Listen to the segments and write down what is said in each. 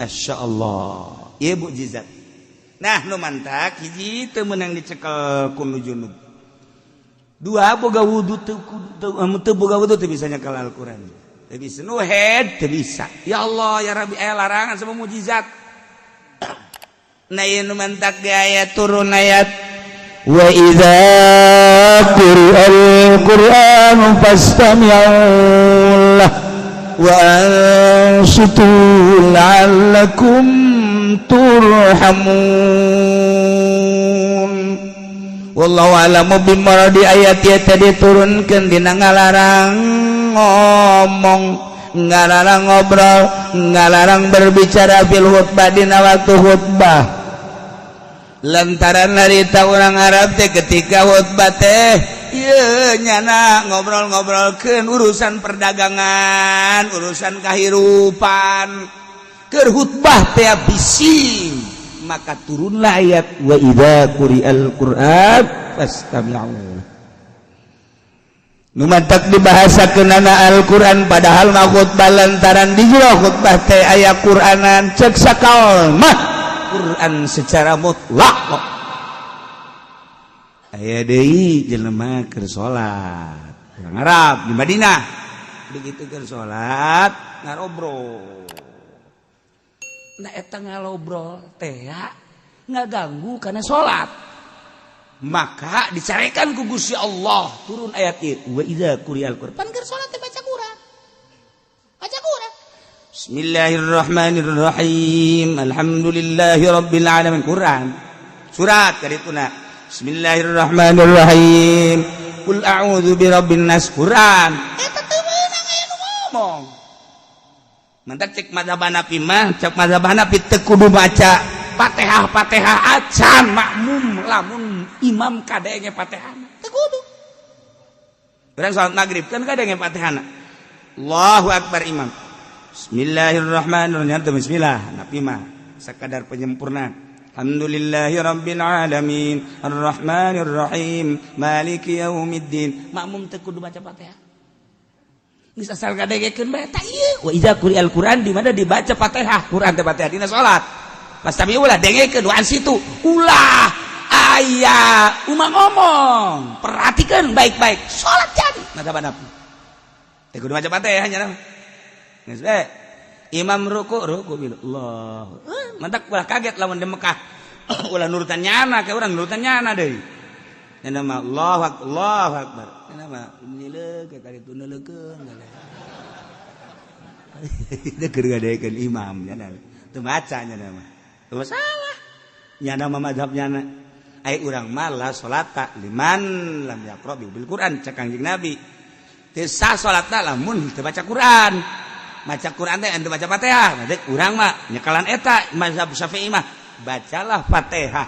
Masya Allah, iya mukjizat. Nah, nu mantak hiji teu meunang dicekel ku nu junub. Dua boga wudu teu boga wudu teu bisa nyekel Al-Qur'an. Teu bisa nu head teu bisa. Ya Allah, ya Rabbi, aya larangan sama mukjizat. Nah, ieu nu mantak ge aya turun ayat wa idza quri'al Qur'anu fastami'u lahu wa ansitu la'allakum turhamun. Wallahu a'lamu bimuradi. Ayat ieu teh diturunkeun dina ngalarang ngomong, ngalarang ngobrol, ngalarang berbicara fil khutbah dina waktu khutbah. Lantaran harita urang Arab teh ketika khutbah teh ieu nyana ngobrol-ngobrolkeun urusan perdagangan, urusan kahirupan. Keur khutbah teh bising, maka turunlah ayat wa idza quri'al Qur'an fastami'u. Nu mantak dibahasakeunana Al-Qur'an padahal mah khutbah lantaran di jero khutbah teh aya Qur'anan ceuk sakaol mah Quran secara mutlak kok. Aya deui jelema keur salat urang Arab di Madinah begitu keur salat ngarobrol. Nah eta ngalobrol teh ya ngaganggu kana salat. Maka dicarekan ku Gusti Allah turun ayat ieu wa idza quri'al Qur'an. Pan keur salat teh baca Quran. Baca Quran. Bismillahirrahmanirrahim. Alhamdulillahi rabbil alamin. Quran. Surat kadituna. Bismillahirrahmanirrahim. Qul a'udzu birabbin nas. Quran. Eta teu meunang aya nu ngomong. Mantak cek mazhab Hanafi mah, cek mazhab Hanafi teu kudu baca Fatihah acan makmum lamun imam kadenge Fatihah. Teu kudu. Urang salat magrib kan kadenge Fatihahna. Allahu akbar imam. Bismillahirrahmanirrahim. Bismillah. Nabi mah sakadar penyempurna. Alhamdulillahi rabbil alamin arrahmanirrahim maliki yaumiddin. Makmum teu kudu baca Fatihah. Geus asal kadengekeun bae eta ieu. Wa idza quri'al Qur'an di mana dibaca Fatihah. Quran teh Fatihah dina salat. Pas tapi ulah dengekeun doan situ. Ulah aya umang ngomong. Perhatikan baik-baik. Salat jadi. Mazhab Hanafi. Teu kudu baca Fatihah nya. Geus bae. Imam ruku bilu Allah. Mantak ulah kaget lamun di Mekah. Ulah nurutan nyana ke urang nurutan nyana deui. Nyana mah Allahu akbar. Nyana mah nileuk ka kaditu neuleukeun. Teu keur gadekeun imam nyana. Teu maca nyana mah. Teu masalah. Nyana mah mazhab nyana. Ai urang mah la salata liman lam yaqra bil Qur'an cek Kangjeng Nabi. Teu sah salatna lamun teu baca Qur'an. Maca Quran teh anu baca Fatihah. Maksud urang mah nyekalan eta mazhab Syafi'i mah bacalah Fatihah.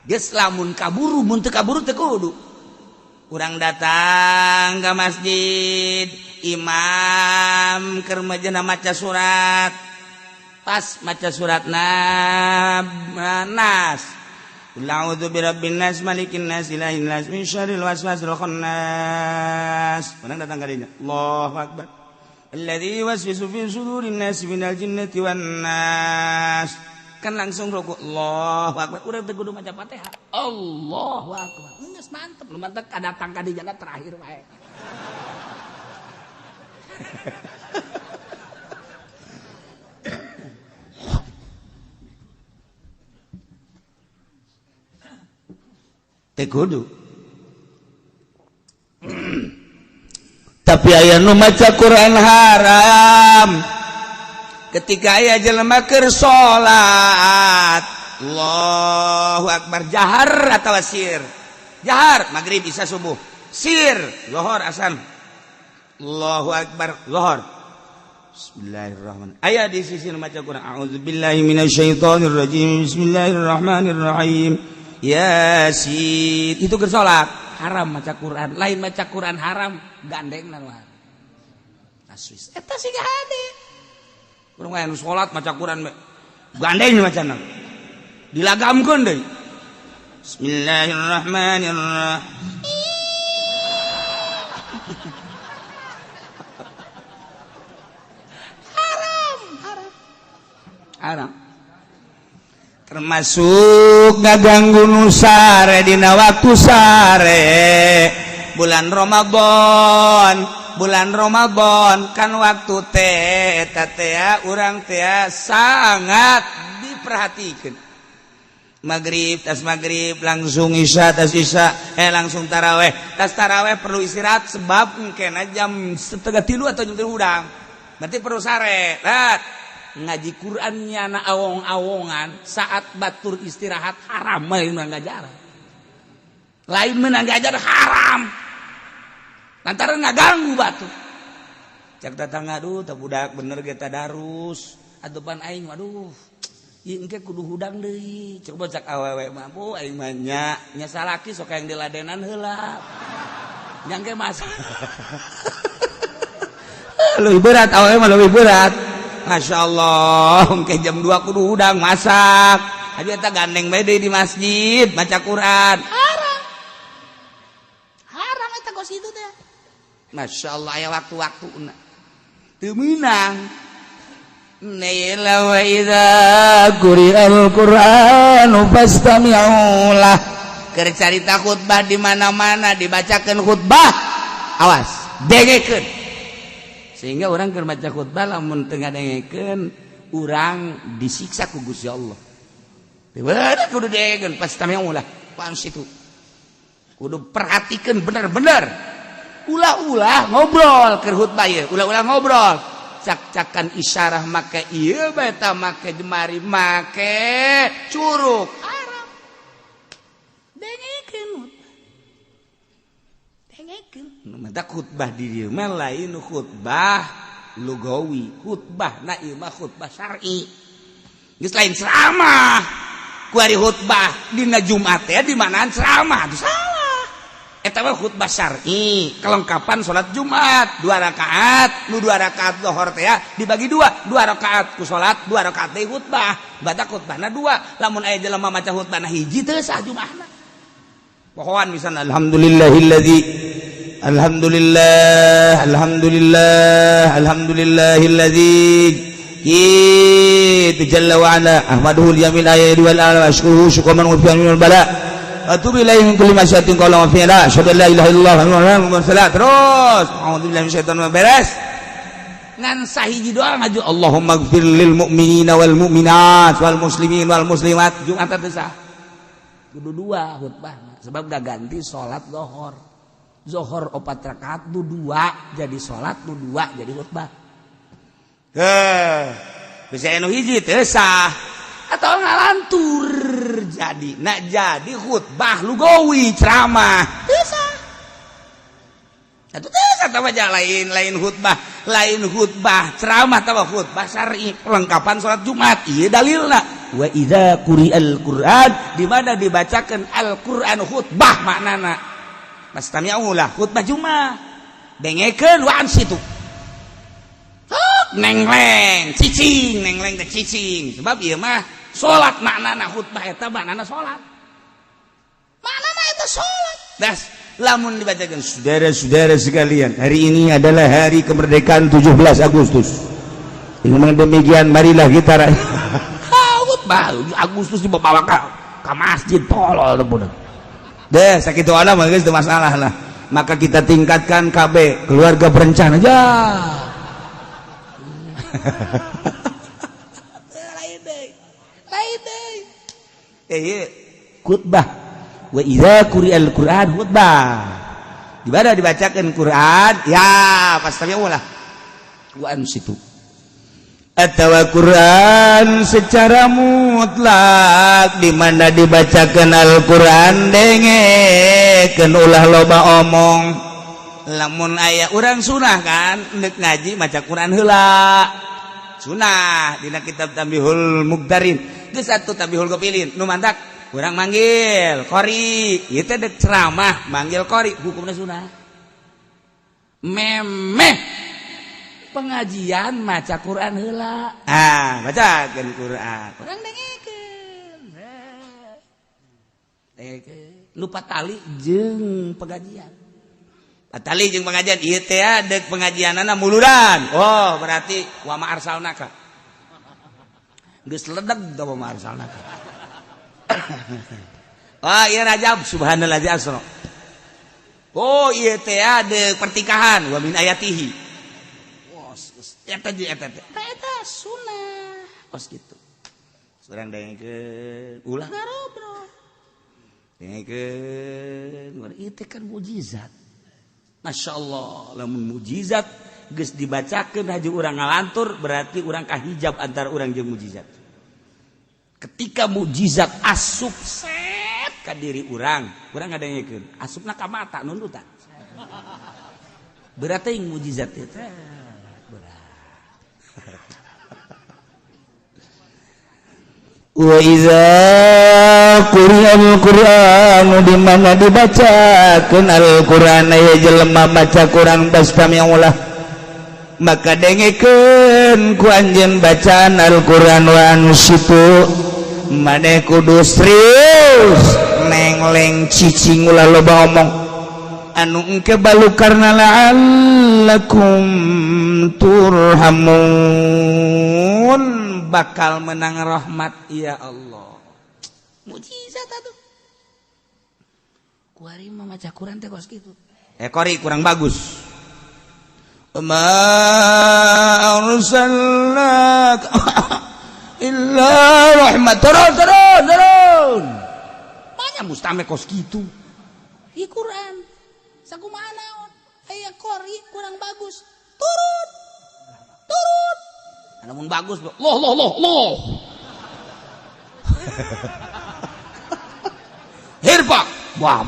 Geus lamun kaburu mun teu kaburu teu kudu. Urang datang ke masjid, imam keur majana maca surat. Pas maca suratna Nas. Qul a'udzu birabbin nas malikin nas ilahin nas min syarril waswasil khannas. Urang datang ka dinya. Allahu akbar. Alladzi yuwaswisu fi sudurin nasi minal jinnati wan nas. Kan langsung rukuk. Allahu akbar. Urang teu kudu maca Fatihah. Allahu akbar. Geus mantep, lu mantep kadatang ka di jalan terakhir wae. Teu kudu. Tapi aya nu maca Quran haram ketika aya jelema keur salat. Allahu akbar jahar atawa sir. Jahar magrib isya subuh. Sir zuhur asar. Allahu akbar zuhur. Bismillahirrahmanirrahim. Aya di sisi nu maca Quran. A'udzubillahi minasyaitonir rajim. Bismillahirrahmanirrahim. Yasin. Itu keur salat. Haram maca Quran. Lain maca Quran haram gandeng naon. Aswis. Eta siga hade. Urang anu salat maca Quran gandeng macana. Dilagamkeun deui. Bismillahirrahmanirrahim. haram. Termasuk ngaganggu nu sare dina waktu sare bulan Ramadan kan waktu teh urang teh sangat diperhatikan. Maghrib langsung isya langsung taraweh. Tas taraweh perlu istirahat sebab mungkin jam 2:30 atau jam 3 udang. Berarti perlu sare. Ngaji Qur'annya na awong-awongan saat batur istirahat haram lain menang ngajar. Lain menang ngajar haram. Lantaran ngaganggu batur. Cak datang aduh tak budak bener ge tadarus. Adupan aing aduh. Ieu engke kudu hudang deui. Coba cak awewe mampu aing mah nya salaki sok yang diladenan heula. Nya engke mas. Leuwih berat awewe mah leuwih berat. Masya Allah, ke jam 2 kudu udang masak. Aja kita gandeng bede di masjid baca Quran. Haram eta kos itu teh. Masya Allah ya waktu-waktu teu meunang. Naila wa idza quri'al Qur'anu fastami'u lah. Keur carita khutbah di mana-mana dibacakeun khutbah. Awas, dengekeun. Sehingga orang keur baca khutbah lamun teu ngadengekeun urang disiksa ku Gusti Allah. Bener kudu dengekeun pastami'u lah. Pan situ. Kudu perhatikeun bener-bener. Ulah-ulah ngobrol keur khutbah ieu, ulah-ulah ngobrol. Cak-cakan isyarah make ieu beta make jemari make curug. Haram. Dengekeun. Mata khutbah di dieu mah lain khutbah lugawi, khutbah na ieu mah khutbah syar'i. Geus lain ceramah. Ku ari khutbah dina Jumat teh di manaan ceramah itu salah. Eta mah khutbah syar'i, kelengkapan salat Jumat 2 rakaat, nu 2 rakaat zuhur teh dibagi 2 rakaat ku salat, 2 rakaat teh khutbah. Batak khutbahna 2, lamun aya jelema maca khutbahna hiji teh sah Jumatna. Pohoan misalnya alhamdulillahilladzi jalla wa ala ahmaduhu liyamil ayati wal ala ashkuruhu syukran wa fi'an minal bala atubu ilaihi min kulli masyatin qala wa fi'ala asyhadu an la ilaha illallah wa anna muhammadan terus a'udzubillahi minasyaitonir beres ngan sahiji doa ngaju Allahumma ighfir lil mu'minina wal mu'minat wal muslimin wal muslimat Jumat teh sah kudu 2 khutbah sebab gak ganti sholat zohor 4 rakaat nu 2 jadi sholat nu 2 jadi khutbah bisa anu hiji teu sah atau ngalantur jadi nak jadi khutbah lugawi ceramah teu sah atuh teu sah tah lain khutbah ceramah tah khutbah syar'i perlengkapan salat Jumat ieu dalilna wa idza quri'al Qur'an di mana dibacakan Al-Qur'an khutbah maknana pastami'u lah khutbah Jumat dengekeun wa ansitu nengleng teh cicing sebab ieu mah salat maknana khutbah eta maknana salat das lamun dibacakan saudara-saudara sekalian hari ini adalah hari kemerdekaan 17 Agustus dengan demikian marilah kita Agustus dibawa ke masjid tolol budak. Deh sakitu ana mah geus teu masalah lah. Maka kita tingkatkan KB keluarga berencana aja. Lain deui. Khutbah. Wa idza quri'al Qur'an khutbah. Di mana dibacakeun Quran ya pastami'u lah. Wa ansitu. Atau Quran secara mutlak di mana dibacakan Al-Quran dengekeun ulah loba omong lamun aya urang sunah kan neuk ngaji maca Quran heula sunah dina kitab Tambihul Muqtarin geus atuh Tambihul Qapilin nu mantak urang manggil qori ieu teh deuk ceramah manggil qori hukumna sunah memeh pengajian maca Quran heula. Bacakeun Quran. Urang dengekeun. Lupa tali jeung pengajian. Tali jeung pengajian ieu teh deuk pengajianana muludan. Oh, berarti wa ma arsalnaka. geus ledeg da marsalna. Ah, ieu Rajab subhanallazi asra. Oh, ieu teh ada pertikahan wa min ayatihi. Eta sunah. Os kitu. Surang dengekeun ulah ngarobrol. Dengekeun ieu teh kan mukjizat. Masyaallah, lamun mukjizat geus dibacakeun haji urang ngalantur berarti urang kahijab antara urang jeung mukjizat. Ketika mukjizat asup set ka diri urang ngadengekeun, asupna ka mata nundutan. Berat teh mukjizat teh. Wa iza quri'al Qur'anu di mana dibacakeun Al-Qur'an aya jelema maca Qur'an fastami'ulah maka dengekeun ku anjeun bacaan Al-Qur'an wa ansitu maneh kudu serius nengleng cicing ulah loba omong anu engke balu karna la'allakum turhamun bakal menang rahmat ya Allah. Mukjizat atuh. Kuari mah maca Quran teh kos kitu. Kori kurang bagus. Ma arsalnaka illa rahmat. Turun. Banyak mustame kos kitu. Di Quran. Sakumaha naon? Aya kori kurang bagus. Turun. Namun bagus, loh. Hirpa, wah,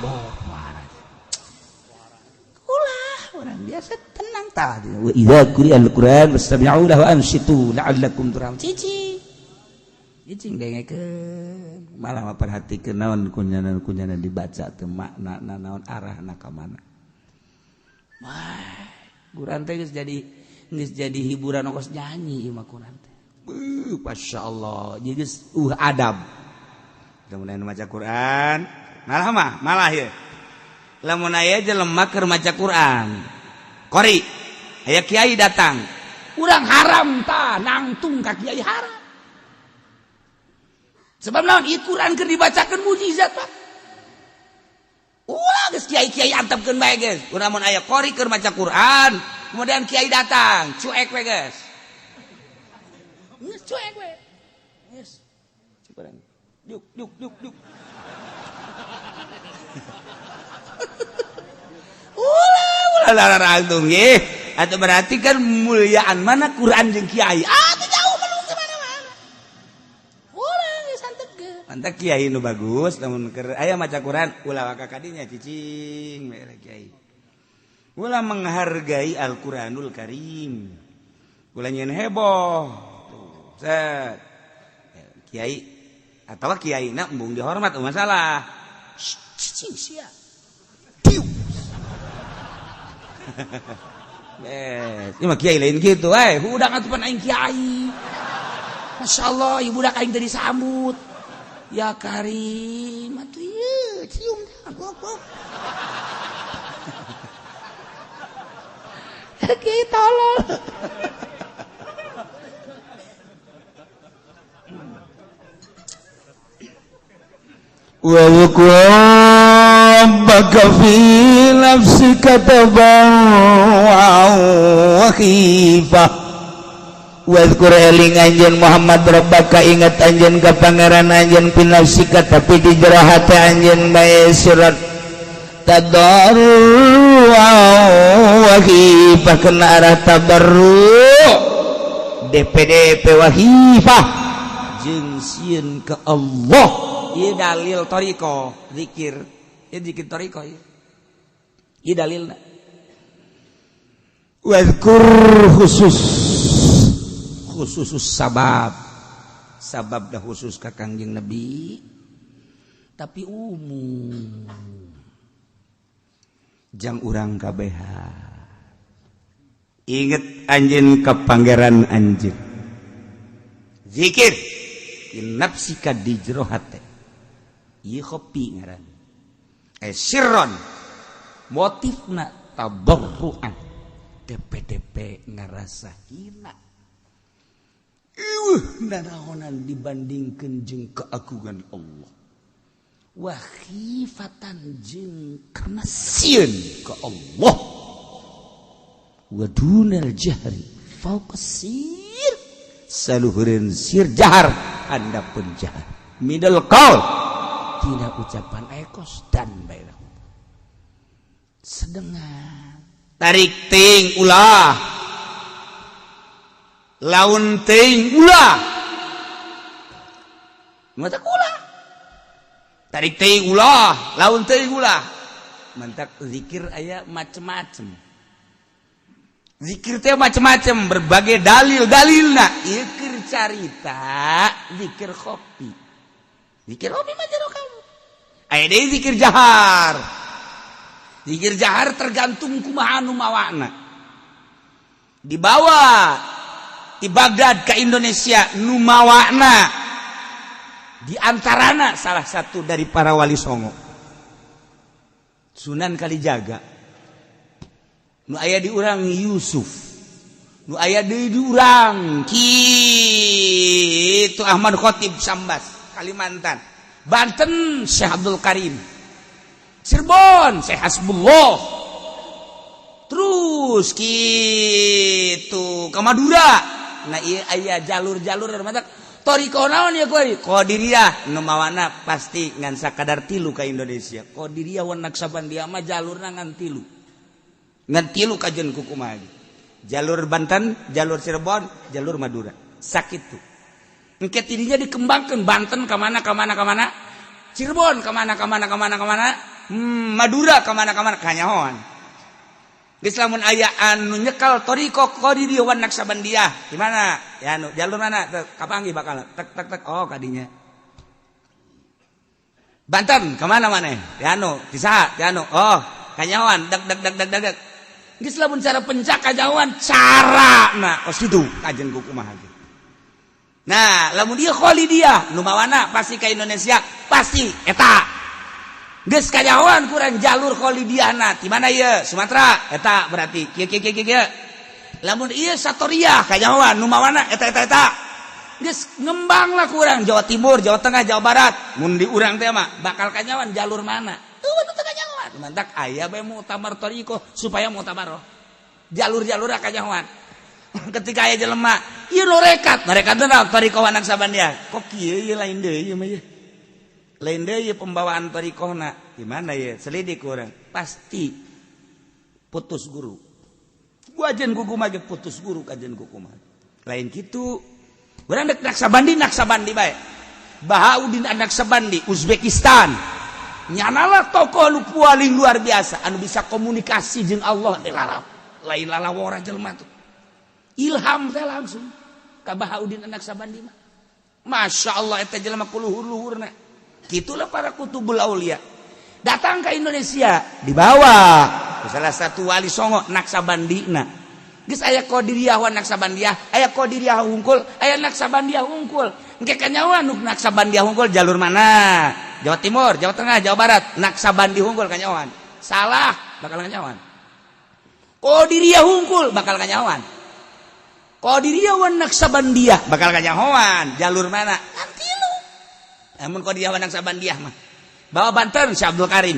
ulah, orang biasa tenang tadi. Wa idza quri'al Qur'an fastami'u lahu wa ansitu la'allakum turhamun. Cicing dengekeun, malah perhatikeun naon kunyana dibaca teu makna naon arahna ka mana. Wah, Quran teh geus jadi hiburan ongkos nyanyi ieu mah Quran teh. Masyaallah, jadi adab. Lamun aya maca Quran, malah ieu. Lamun aya jelema keur maca Quran, kori aya kiai datang. Urang haram tah nangtung ka kiai haram. Sebab naon ieu Quran keur dibacakeun mukjizat Pak. Ulah geus kiai-kiai antepkeun bae geus. Urang mun aya kori keur maca Quran, kemudian kiai datang, cuek we guys. Cuek we. Yes. Cukuran. Yuk. Ulah larang nggih. Atuh berarti kan muliaan mana Quran jeung kiai. Teu jauh belum ke mana-mana. Ulah geus antepkeun. Mantap kiai nu bagus lamun keur aya maca Quran ulah ka kadinya cicing we kiai. Ulah menghargai Al-Quranul Karim. Ulah nyen heboh. Set. Kiai atau kiai nak embung dihormat masalah. Cicing sia. Diu. Ini mah kiai lain gitu. Budak atuh pan aing kiai. Masyaallah, ieu budak aing teh disambut. Ya Karim, atuh ieu cium dah gok. Kiai tolol. Wa rabbaka fi nafsika tabarru'an wa khifah. Wadhkur eling anjeun Muhammad rabbaka ingat anjeun ka pangeran anjeun fi nafsika tapi di jero hate anjeun bae surat tadarru'an wa khifah kana arah tabarru' DPDP wa khifah jeung sieun ka Allah. Ieu dalil toriko zikir. Ieu zikir toriko ieu. Ieu dalilna. Wadhkur khusus sabab dah khusus ka Kangjeng Nabi tapi umum jang urang kabeha inget anjeun ka pangeran anjeun zikir nafsika di jero hate ieu kopi ngaran sirron motifna tadarruan DP ngarasa hina nanaonan dibandingkeun jeung keagungan Allah. Wa khifatan jeung karena sieun ka Allah. Wa dunal jahri fauqa sir. Saluhureun sir jahar handapun jahar. Middle qaul tina ucapan ekos dan baina. Sedengan tarik ting ulah laun ting ulah mata ulah tarik ting ulah laun ting ulah mantak zikir aya macem-macem zikir teh macem-macem berbagai dalilna zikir carita zikir kopi mah jero kamu aya deui zikir jahar tergantung kumaha nu mawana dibawa di Baghdad ke Indonesia numawana di antarana salah satu dari para wali songo Sunan Kalijaga nu aya di urang Yusuf nu aya di urang kitu Ahmad Khatib Sambas Kalimantan Banten Syekh Abdul Karim Cirebon Syekh Hasbullah terus kitu ke Madura. Nah iya aya jalur-jalur mata toriko naon ya kuy Qadiriyah nu mawana pasti ngan sakadar 3 ka Indonesia Qadiriyah wan Naksabandia mah jalurna ngan 3 kajeun ku kumaha jalur Banten jalur Cirebon jalur Madura sakitu engke tidinya dikembangkeun Banten ka mana Cirebon ka mana Madura ka mana kanyahoan geus lamun aya anu nyekal toriko Qadiriyah wan Naksabandia di mana ya anu jalur mana kapanggih bakal tek oh kadinya Banten ka mana ya anu di saha ya anu oh kanyawan deg geus lamun cara pencak kanyawan carana kos kitu kajen ku kumaha nah lamun dia Khalidiyah nu mawana pasti ka Indonesia pasti eta geus kanyawan kurang jalur Khalidiyahna di mana ieu Sumatera eta berarti kieu lamun ieu Satoriyah kanyawan nu mawana eta geus ngembanglah kurang Jawa Timur Jawa Tengah Jawa Barat mun di urang teh mah bakal kanyawan jalur mana teu teu kanyawan mantak aya bae mutamar thariqah supaya mutabaroh jalur-jalur kanyawan ketika aya jelema ieu nu rekat teh thariqah wan Naksabandia kok kieu lain deui mah ieu lain deui pembawaan thariqahna gimana ya selidik urang pasti putus guru wajen kuku mah putus guru kajen kuku mah lain kitu urang dek Naksabandi bae Bahauddin An-Naksabandi Uzbekistan nyanalah tokoh nu paling luar biasa anu bisa komunikasi jeung Allah teh lain lalawora jelema tuh ilham teh langsung ka Bahauddin An-Naksabandi mah masyaallah eta jelema ku luhur-luhurna. Gitulah para kutubul aulia datang ke Indonesia dibawa ke salah satu wali songo Naksabandina geus aya Qadiriyah wan Naksabandia aya Qadiriyah hungkul aya Naksabandia hungkul engke kanyawan nu Naksabandia hungkul jalur mana Jawa Timur Jawa Tengah Jawa Barat Naksabandi hungkul kanyawan salah bakal kanyawan Qadiriyah hungkul bakal kanyawan Qadiriyah wan Naksabandia bakal kanyawan jalur mana nanti amun Qadiriyah wan Naksabandia mah bawa Banten Syekh Abdul Karim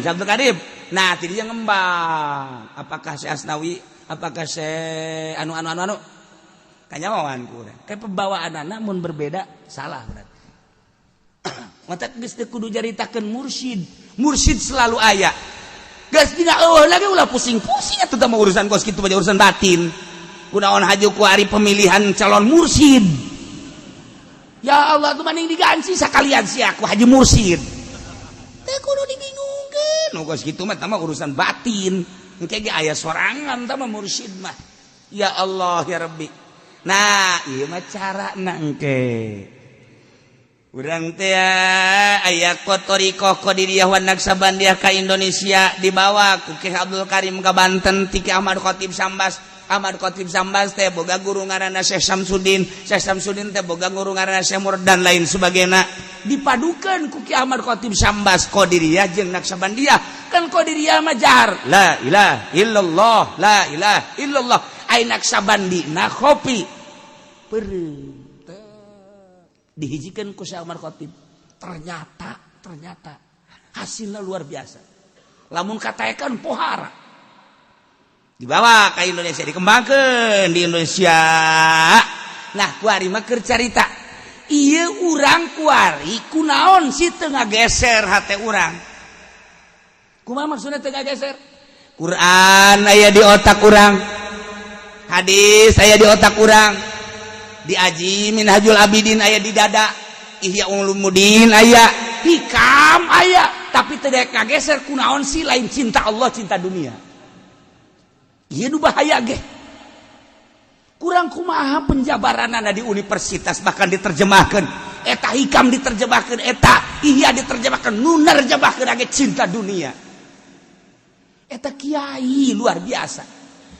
nah tadi dia ngembang apakah Syekh Asnawi apakah Syekh anu kanyawan kurang kayak pembawaanna mun berbeda salah berarti mata geus teu kudu jaritakeun mursyid selalu aya geus dina eueuh lagi ulah pusing-pusing atuh teh urusan kos kitu urusan batin kunaon haju ku ari pemilihan calon mursyid. Ya Allah tuh mending diganti sakalian si aku haji mursyid. Teh kudu dibingungkeun. Nu geus kitu mah tah urusan batin. Engke ge aya sorangan tah mursyid mah. Ya Allah ya Rabbi. Nah, ieu mah carana engke. Urang teh aya thariqah Qadiriyah wan Naksabandia ka Indonesia dibawa ku Ki Abdul Karim ka Banten ti Ki Ahmad Khatib Sambas. Ahmad Khatib Sambas teh boga guru ngaranna Syekh Samsudin teh boga guru ngaranna Syekh Murad dan lain sebagainya dipadukeun ku Ki Ahmad Khatib Sambas Qadiriyah jeung Naksabandia kan Qadiriyah mah jahar la ilaha illallah ai Naksabandi na kopi peureum dihijikan ku Syekh Umar Khatib. Ternyata hasilnya luar biasa. Lamun katakan pohara dibawa ke Indonesia, dikembangkan di Indonesia. Nah kuari mah keur carita ieu urang kuari kunaon si teu ngageser hate urang. Kumaha maksudna teu ngageser? Quran aya di otak urang, hadis aya di otak urang, diaji Minhajul Abidin aya di dada, Ihya Ulumuddin aya, hikam aya, tapi teu daek ngageser kunaon si lain cinta Allah cinta dunia. Ieu nu bahaya ge. Kurang kumaha penjabaranana di universitas bahkan diterjemahkeun, eta hikam diterjemahkeun, eta Ihya diterjemahkeun, nu nerjemahkeun age cinta dunia. Eta kiai luar biasa.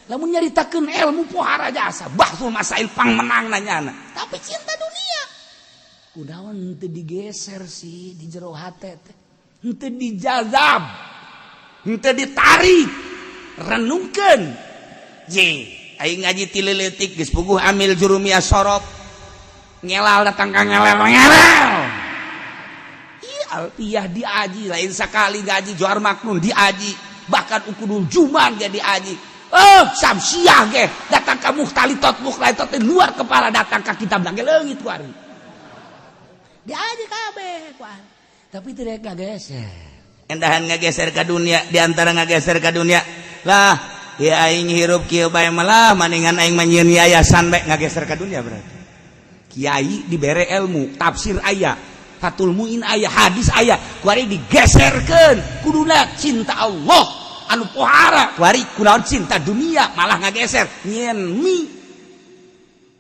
Lamun nyaritakeun ilmu pohara jasa, bahsul masail pangmenang nanyana. Tapi cinta dunia. Kunaon teu digeser sih di jero hate teh. Henteu dijazab. Henteu ditarik. Renungkeun. Ye, aing ngaji ti leuletik geus puguh amil jurumiyah sorop. Ngelal datang ka ngelel. Ieu alfiyah diaji, lain sakali ngaji Johar Maknun diaji. Bahkan ukudul Juman jadi aji. Samsiah ge datang ka mukhtalitot luar kepala datang ka kitab nang leungit kuari. Diaji kabeh kuari. Tapi teu daek ngageser. Endahan ngageser ka dunia, di antara ngageser ka dunia. Lah, ya aing hirup kieu bae malah maningan aing manyieun yayasan bae ngageser ka dunia berarti. Kiai dibere ilmu, tafsir aya, Fathul Muin aya, hadis aya, kuari digeserkeun kuduna cinta Allah. Anu pohara kuari kunaon cinta dunia malah ngageser nyen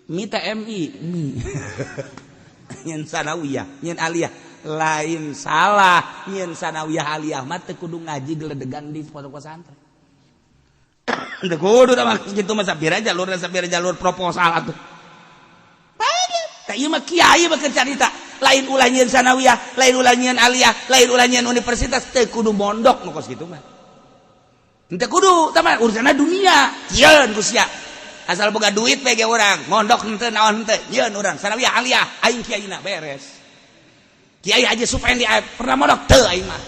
mi ta mi nyen sanawiyah nyen aliyah lain salah nyen sanawiyah aliyah mah teu kudu ngaji geledegan di pondok pesantren. Teu kudu tah kitu mah sabira jalur proposal atuh. Tah ieu mah kiai mah keur carita lain ulah nyen sanawiyah, lain ulah nyen aliyah, lain ulah nyen universitas teu kudu mondok nu kos kitu mah. Henteu kudu teman urusanna dunia cieun ku sia asal boga duit we ge urang mondok henteu naon henteu nyieun urang sanawiyah aliyah aing kiaina beres kiai aja supaya dia pernah mondok teu aing mah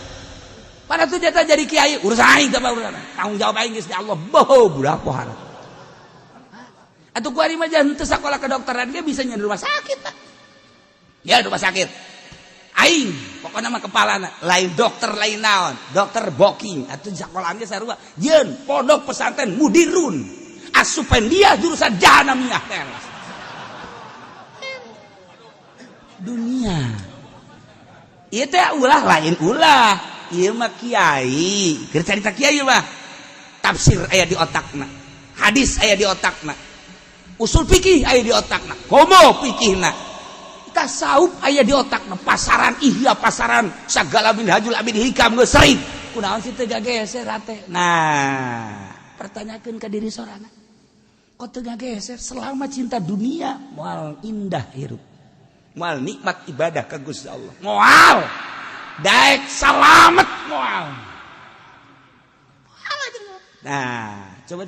pada tuh jata jadi kiai urusan aing teh urusan tanggung jawab aing geus di Allah boh budak pohara atuh kuari mah henteu sakola kedokteran ge bisa nyeun rumah sakit tah ya rumah sakit aing pokoknya mah kepalana lain dokter lain naon dokter booking atuh sakolaan ge sarua yeun pondok pesantren mudirun asupen dia jurusan jahanamiyah teras dunia ieu teh ulah lain ulah ieu mah kiai keur carita kiai mah tafsir aya di otakna hadis aya di otakna usul fikih aya di otakna komo fikihna tasawuf aya di otakna pasaran ihya pasaran sagala Minhajul Abidin hikam geus sering kunaon si teu gageser hate. Nah pertanyakeun ka diri sorana kok teu gageser selama cinta dunia moal indah hirup moal nikmat ibadah ka Gusti Allah moal daek salamet moal. Nah coba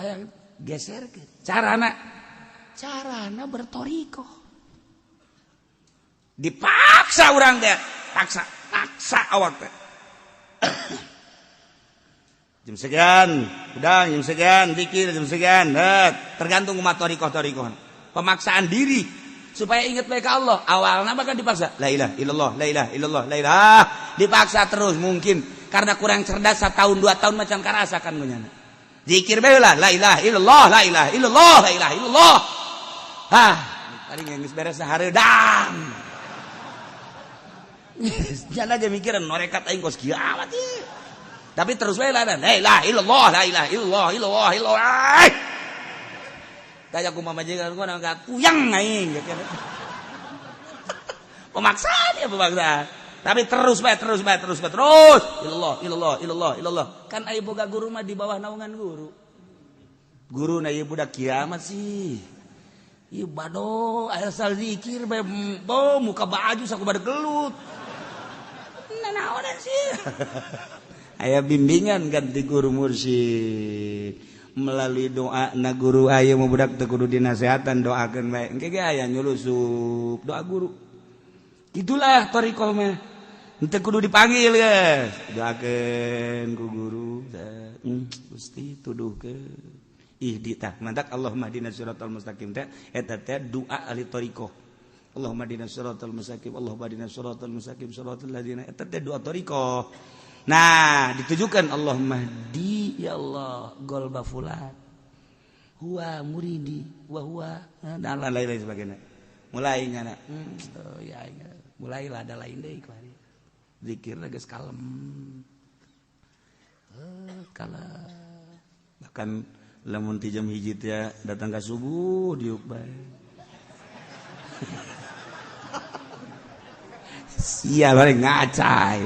ya geserkeun carana bertoriko dipaksa orang teh paksa awak teh jam sekian udang jam sekian zikir jam sekian tergantung umat torikoh pemaksaan diri supaya ingat mereka Allah awalnya bahkan dipaksa la ilaha illallah la ilaha illallah la ilaha dipaksa terus mungkin karena kurang cerdas 1 tahun 2 tahun macam karasakan menyana zikir bae lah la ilaha illallah la ilaha illallah la ilaha illallah tadi geus beres hareudang jangan aja mikiran norekat aing kos kiamat ieu. Tapi terus wae lah la ilaha illallah la ilaha illallah illallah illallah. Daya kumaha majikan ku nangka puyang aing gitu. Pemaksaan ya pemaksaan. Tapi terus bae terus. Illallah. Kan aya boga guru mah di bawah naungan guru. Guru na ieu budak kiamat sih. Ieu bado asal zikir bae muka baju sakubar gelut. Naonan sih. Aya bimbingan ganti guru mursyid. melalui doa na guru aya mau budak teu kudu dinasehatan doakeun bae engke ge aya nyulusup doa guru itulah thariqah mah teu kudu dipanggil geus doakeun ku guru Gusti tuduhkeun ihdita mantak Allahumma hdinas siratal mustaqim teh eta teh doa ahli thariqah Allahumma hdinas siratal mustaqim Allahumma hdinas siratal mustaqim siratal ladzina eta teh doa thariqah. Nah ditujukan Allahumma hdi ya Allah golba fulan huwa muridi wa huwa dan lain-lain sebagainya mulai nyana ya mulailah ada lain deui kali zikir geus kalem kala bahkan lamun ti jam hiji teh datang ka subuh diuk bae sia bari ngacai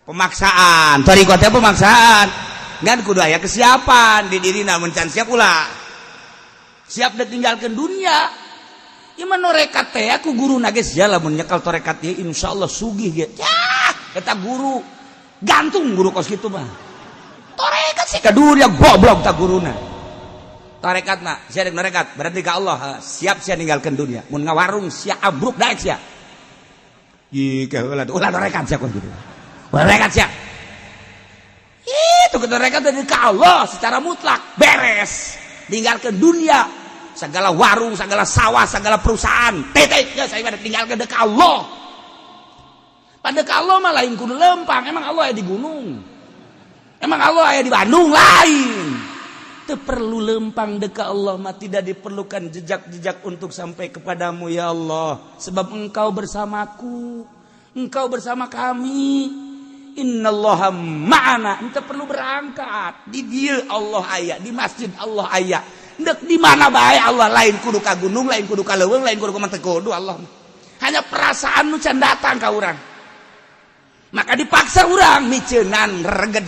pemaksaan thariqah teh pemaksaan ngan kudu aya kesiapan di dirina mun can siap ulah siap ditinggalkeun dunia ieu mah norekat teh aku guruna geus ya lamun nyekel tarekat ieu insyaallah sugih ge eta guru gantung guru kos kitu mah tarekat sih kadur ya goblok ta guruna tarekat mah sia rek narekat berarti ka Allah siap sia ninggalkeun dunia mun ngawarung sia abruk daek sia ieu ka ulah tarekat sia kos kitu tarekat sia itu tarekat dari ka Allah secara mutlak beres ninggalkeun dunia segala warung segala sawah segala perusahaan titik ya saya tinggalkeun deuk ka Allah. Pada Allah mah lain kudu lempang. Emang Allah aya di gunung. Emang Allah aya di Bandung lain. Teu perlu lempang dekat Allah mah tidak diperlukan jejak-jejak untuk sampai kepadamu ya Allah. Sebab engkau bersamaku. Engkau bersama kami. Innallaha ma'ana. Ente perlu berangkat. Di dieu Allah aya, di masjid Allah aya. Dek di mana bae Allah lain kudu ka gunung, lain kudu ka leuweung, lain kudu ka teu kudu Allah. Hanya perasaan nu can datang ka urang. Maka dipaksa urang miceunnan reged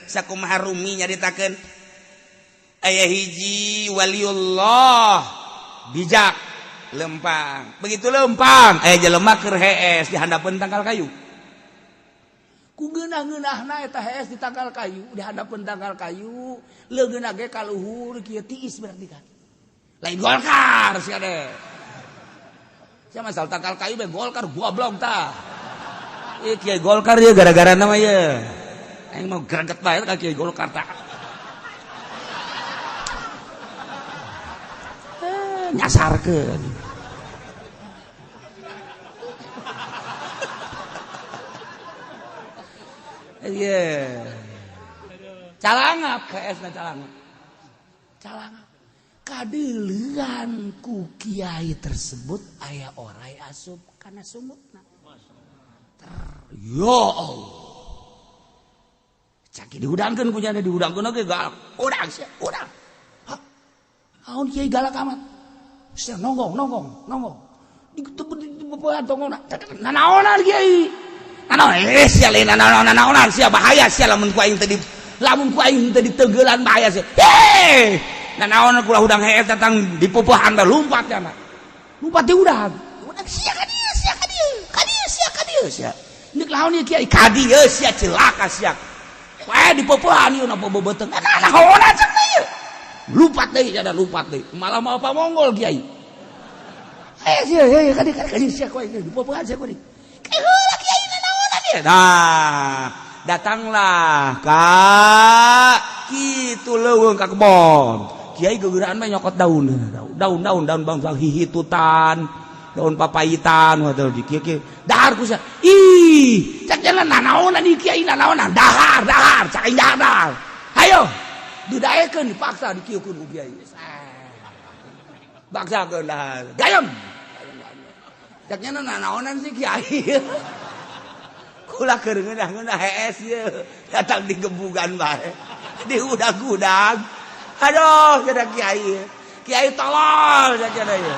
sakumaha rumi nyaritakeun aya hiji waliullah bijak lempang begitu lempang aya jelema keur hees di handapeun tangkal kayu ku geunah-geunahna eta hees di tangkal kayu di handapeun tangkal kayu leungeunna ge ka luhur kieu tiis berarti kan lain golkar sia de sia masal tangkal kayu be golkar goblok tah Kiai Golkar ya gara-gara nama ya. Aing mau greget bae ka Kiai Golkar tak. Nyasarkeun. Iya. Calangap KS-na calangap. Calangap. Kadeuleuan ku kiai tersebut aya oray asup kana sumutna. Ya Allah caki diudangkeun ku nya diudangkeun ge galak udang sia udang aun kiai galak amat sia nonggong di bepoan tongona nanaonan kiai nanaon sia lain nanaonan sia bahaya sia lamun ku aing teu diteugelan bahaya sia nanaon ku udang heet datang di popohan da lumpat ya mah lumpat di udang sia ka dieu sia nek lawan ieu kiai ka dieu sia celaka sia wae di popohan ieu napa bebeuteng anak haona cenah ieu lupat deui malah mau apa mongol kiai sia ka dieu sia koe di popohan sia koe kae heula kiai nanaonan ieu nah datanglah ka kitu leuweung ka kebon kiai gegeuraan mah nyokot daun bangsa hihitutan daun papayitan waduh di kieu dahar ku sia ih cak jalan nanaonan di kiai nanaonan dahar cak dahar hayo didaekeun dipaksa dikieukeun ku kiai paksakeun dahar gayem cak nya nanaonan si kiai kula keur ngeunah hees ieu datang di gebugan bae di udag-udag aduh cenah kiai tolol cak cenah ieu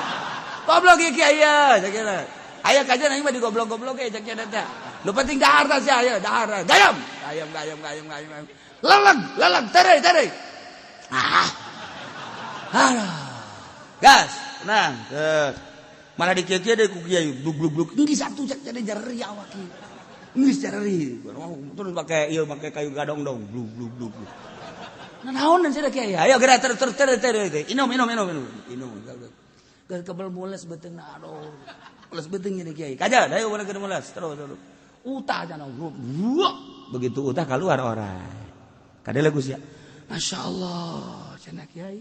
goblok ieu kiai ya aya kajian aing mah digoblok-goblok ge cak cenah teh nu penting dahar tah sia aya dahar gayam leleg tereuy gas tenang malah dikieu-kieu deui ku kiai bluk-bluk engki satu cak cenah jeri awak kieu Geus cari. Terus pakai kayu gadong dong. Bluk bluk bluk. Naon cenah kiai? Ayo geura ter inum. Geus kebel mules beuteungna aduh. Mules beuteung ieu kiai. Kaja da ayo bener mules terus. Utah cenah. Begitu utah keluar orang. Kadele Gus ya. Masyaallah cenah kiai.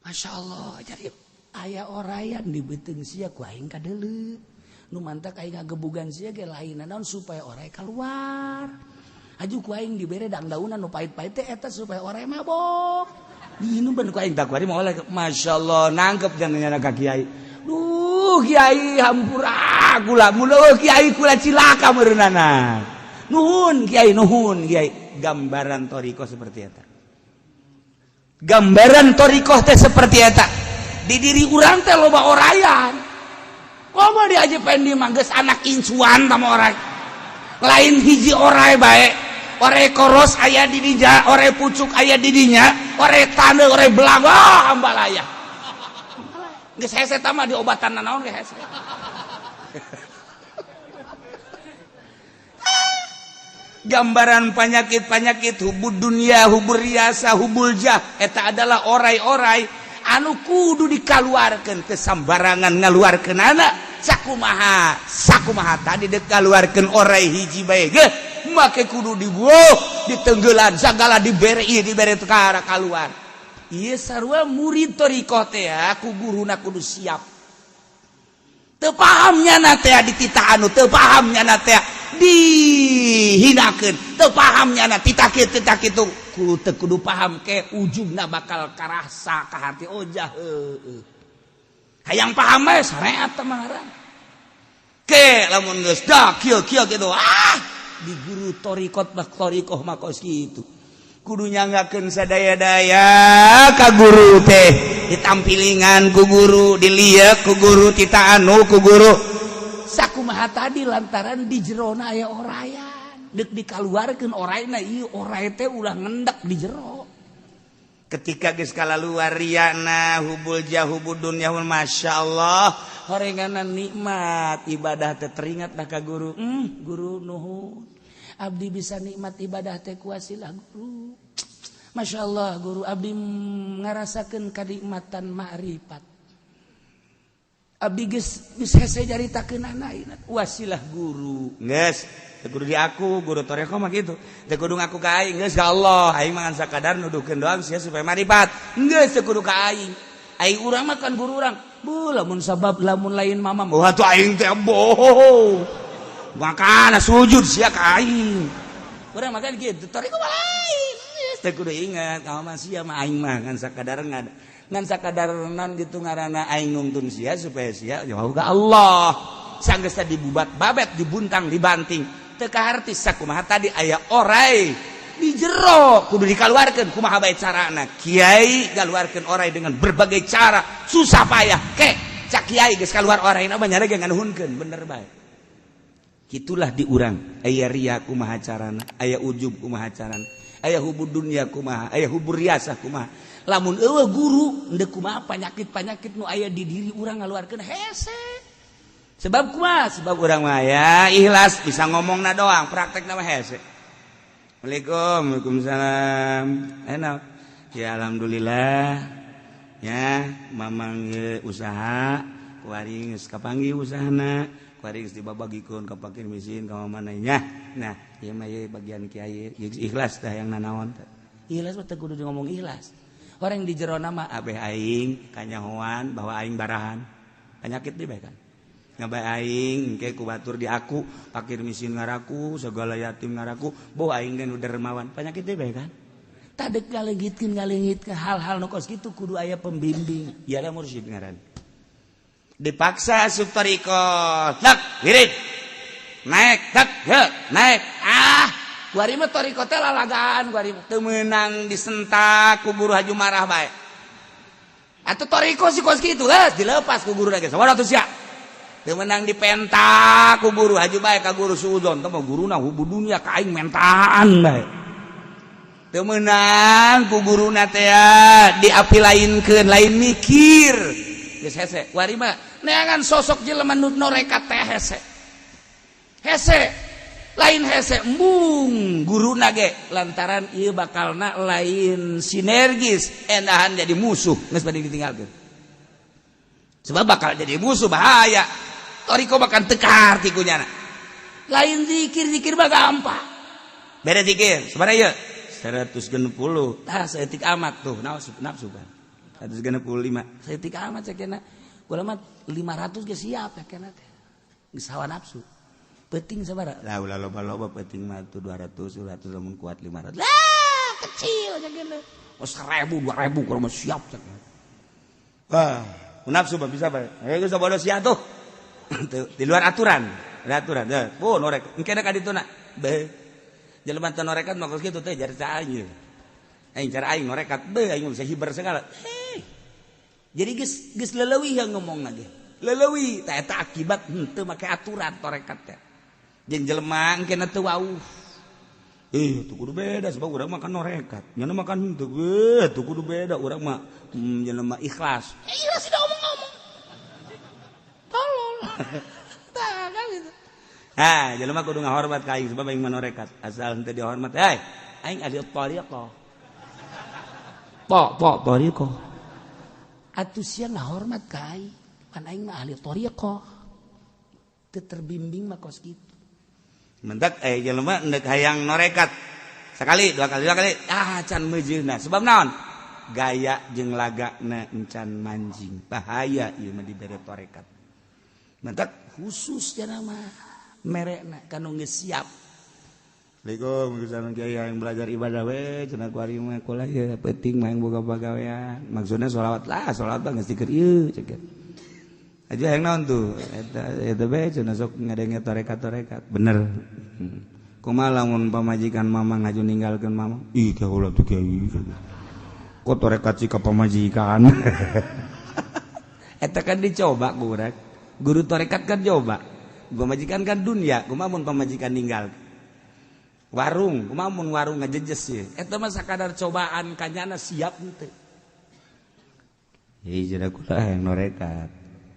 Masyaallah jadi aya orayan di beuteung sia ku aing kadeuleut. Nu mantak aing ngagebugan sia ge lainna naon supaya oray keluar. Aju ku aing dibere dangdaunan nu pait-pait teh eta supaya oray mabok. Diinum ben ku aing tak kuari moal masyaallah nangkep jangan ka kiai. Duh kiai hampura kula mulo kiai kula cilaka meureunana. Nuhun kiai gambaran toriko seperti eta. Gambaran torikoh teh seperti eta. Di diri urang teh loba orayan. Komo diaje pendi manggeus anak incuan sama orang. Lain hiji oray bae. Ore koros aya di dinya, ore pucuk aya di dinya, ore tandeu, ore belang, hambalaya. Geus hese tah mah diobatanna naon ge hese. Gambaran penyakit hubud dunia, hubur riasa, hubul jah eta adalah oray-oray anu kudu dikaluarkeun teu sambarangan ngaluarkeun anak. Sakumaha tadi dek kaluarkeun oray hiji bae ge make kudu dibueuh ditenggeulan sagala dibere tekara kaluar. Ieu sarua murid torikoh teh ku guruna kudu siap. Teu paham nyana teh dititah anu teu paham nyana teh dihinakeun teu paham nyana titah kitu kudu paham ke ujungna bakal karasa ka hati ojah heueuh. Hayang paham we sareat teh mah ke lamun geus da kieu kitu di guru torikoh mah kos kitu kudu nyanggakeun sadaya-daya ka guru teh ditampilingan ku guru dilieu ku guru tita anu ku guru sakumaha tadi lantaran di jerona aya orayan deuk dikaluarkeun orayna ieu oray teh ulah ngendek di jero ketika geus kalaluar riyana hubul jahubud dunya masyaallah horenganan nikmat ibadah teh teringat dah ka guru guru nuhun abdi bisa nikmat ibadah teh kuasilah guru masyaallah guru abdi ngarasakeun kanikmatan ma'rifat abdi geus hese jaritakeun anak wasilah guru geus teu kudu di aku guru toreko mah kitu teu kudu ngaku ka aing geus ka Allah aing mah sakadar nuduhkeun doang sia supaya marifat geus teu kudu ka aing urang mah kan guru urang bu lamun sabab lamun lain mama wah tu aing teh boh makana sujud sia ka aing urang mah kan kitu toreko mah lain teu kudu ingat ka mah sia mah aing mah ngan sakadar ngan sakadar naon gitu ngaranna aing nungtun sia supaya sia jauh ka Allah sanggeus dibubat babet dibuntang dibanting teu kaharti sakumaha tadi aya oray di jero kudu dikaluarkeun kumaha bae carana kiai ngaluarkeun oray dengan berbagai cara susah payah ke cak kiai geus kaluar orayna mah nyana ge nganuhunkeun bener bae kitulah di urang aya ria kumaha carana aya ujub kumaha carana aya hubud dunya kumaha aya hubur riasah kumaha lamun eueuh guru endeu kumaha panyakit nu aya di diri urang ngaluarkeun hese sebab kumaha sebab urang mah ya ikhlas bisa ngomongna doang praktekna mah hese. Waalaikumsalam. Enak. Ya alhamdulillah. Ya, mamang usaha, kuari geus kapanggih usahana, kuari geus dibabagikeun ka fakir miskin ka mana nya. Nah, ieu mah bagian kiai ikhlas tah yang nanaon teh. Ikhlas mah teh kudu ngomong ikhlas. Orang di jero nama abeh aing kanyahoan bahwa aing barahan. Penyakit di bae kan. Ngabae aing engke ku batur di aku fakir miskin ngaraku segala yatim ngaraku boh aing teh nu dermawan penyakit teh bae kan tadek ngaleungitkeun hal-hal nu kos kitu kudu aya pembimbing ieu mursyid ngaran dipaksa asup tarikot tak wirid naik tak naik kuari mah tarikot teh lalagaan kuari teu meunang disentak ku guru haju marah bae atuh tarikot si kos kitu geus dilepas ku guru ge sabar atuh sia teu menang dipentak ku guru haju bae ka guru suudzon teh mah guruna hubud dunya ka aing mentaan bae teu meunang ku guruna teh diapilainkeun lain mikir geus hese kuari mah neangan sosok jelema nu norekat teh hese lain hese embung guruna ge lantaran ieu bakalna lain sinergis endahan jadi musuh geus bade ditinggalkeun sebab bakal jadi musuh bahaya toriko bakal tekar ti kunyana lain zikir mah gampang beda zikir sabaraha ieu 160 saeutik amat tuh nafsu kan 165 saeutik amat sakena ulah mah 500 ge siap sakena teh geus hawa nafsu penting sabaraha lah ulah loba-loba penting mah tuh 200 lamun kuat 500 lah kecil sakena oh 1000 2000 kurang mah siap sakena wah nafsu mah bisa bae geus bodo sia tuh di luar aturan ada aturan oh norek engke da ka dituna beuh jelema teu norekat mah geus kitu teh jar aing aing cara aing norekat beuh aing bisa hiber segala jadi geus leuleui yang ngomongna ge leuleui tah eta akibat henteu make aturan torekat teh jeung jelema engke na teu wauh tuh kudu beda sebab urang makan norekat nyana makan henteu tuh kudu beda urang mah jelema ikhlas ikhlas tidak omong-omong tolol tah kan gitu jelema kudu ngahormat ka aing sebab aing manorekat asal henteu dihormat aing ahli thariqah thariqah atuh sia ngahormat ka aing pan aing mah ahli thariqah teu terbimbing mah kos kitu mentak jelema endek hayang norekat sakali dua kali can meujeuhna sebab naon gaya jeung lagana encan manjing bahaya ieu mah dibere torekat mentak khusus cenah mah merekna kanu geus siap. Assalamualaikum misalna kiai yang belajar ibadah we cenah ku ari mah kulah ieu penting mah boga pagawean. Maksudna sholawat mah geus dikeur ieu ceuk. Aja hayang naon tuh eta bae cenah sok ngadenge torekat-torekat. Bener. Kumaha lamun pamajikan mama ngaju ninggalkeun mama? Ih kaula tuh kiai. Kok torekat sih ka pamajikan. Eta kan dicoba ku urang. Guru torekat kan coba. Pamajikan kan dunia, kumaha mun pamajikan ninggal. Warung, kumaha mun warung ngajejes ye. Eta mah sakadar cobaan kanyana siap henteu. Ieu cenah kula hayang norekat.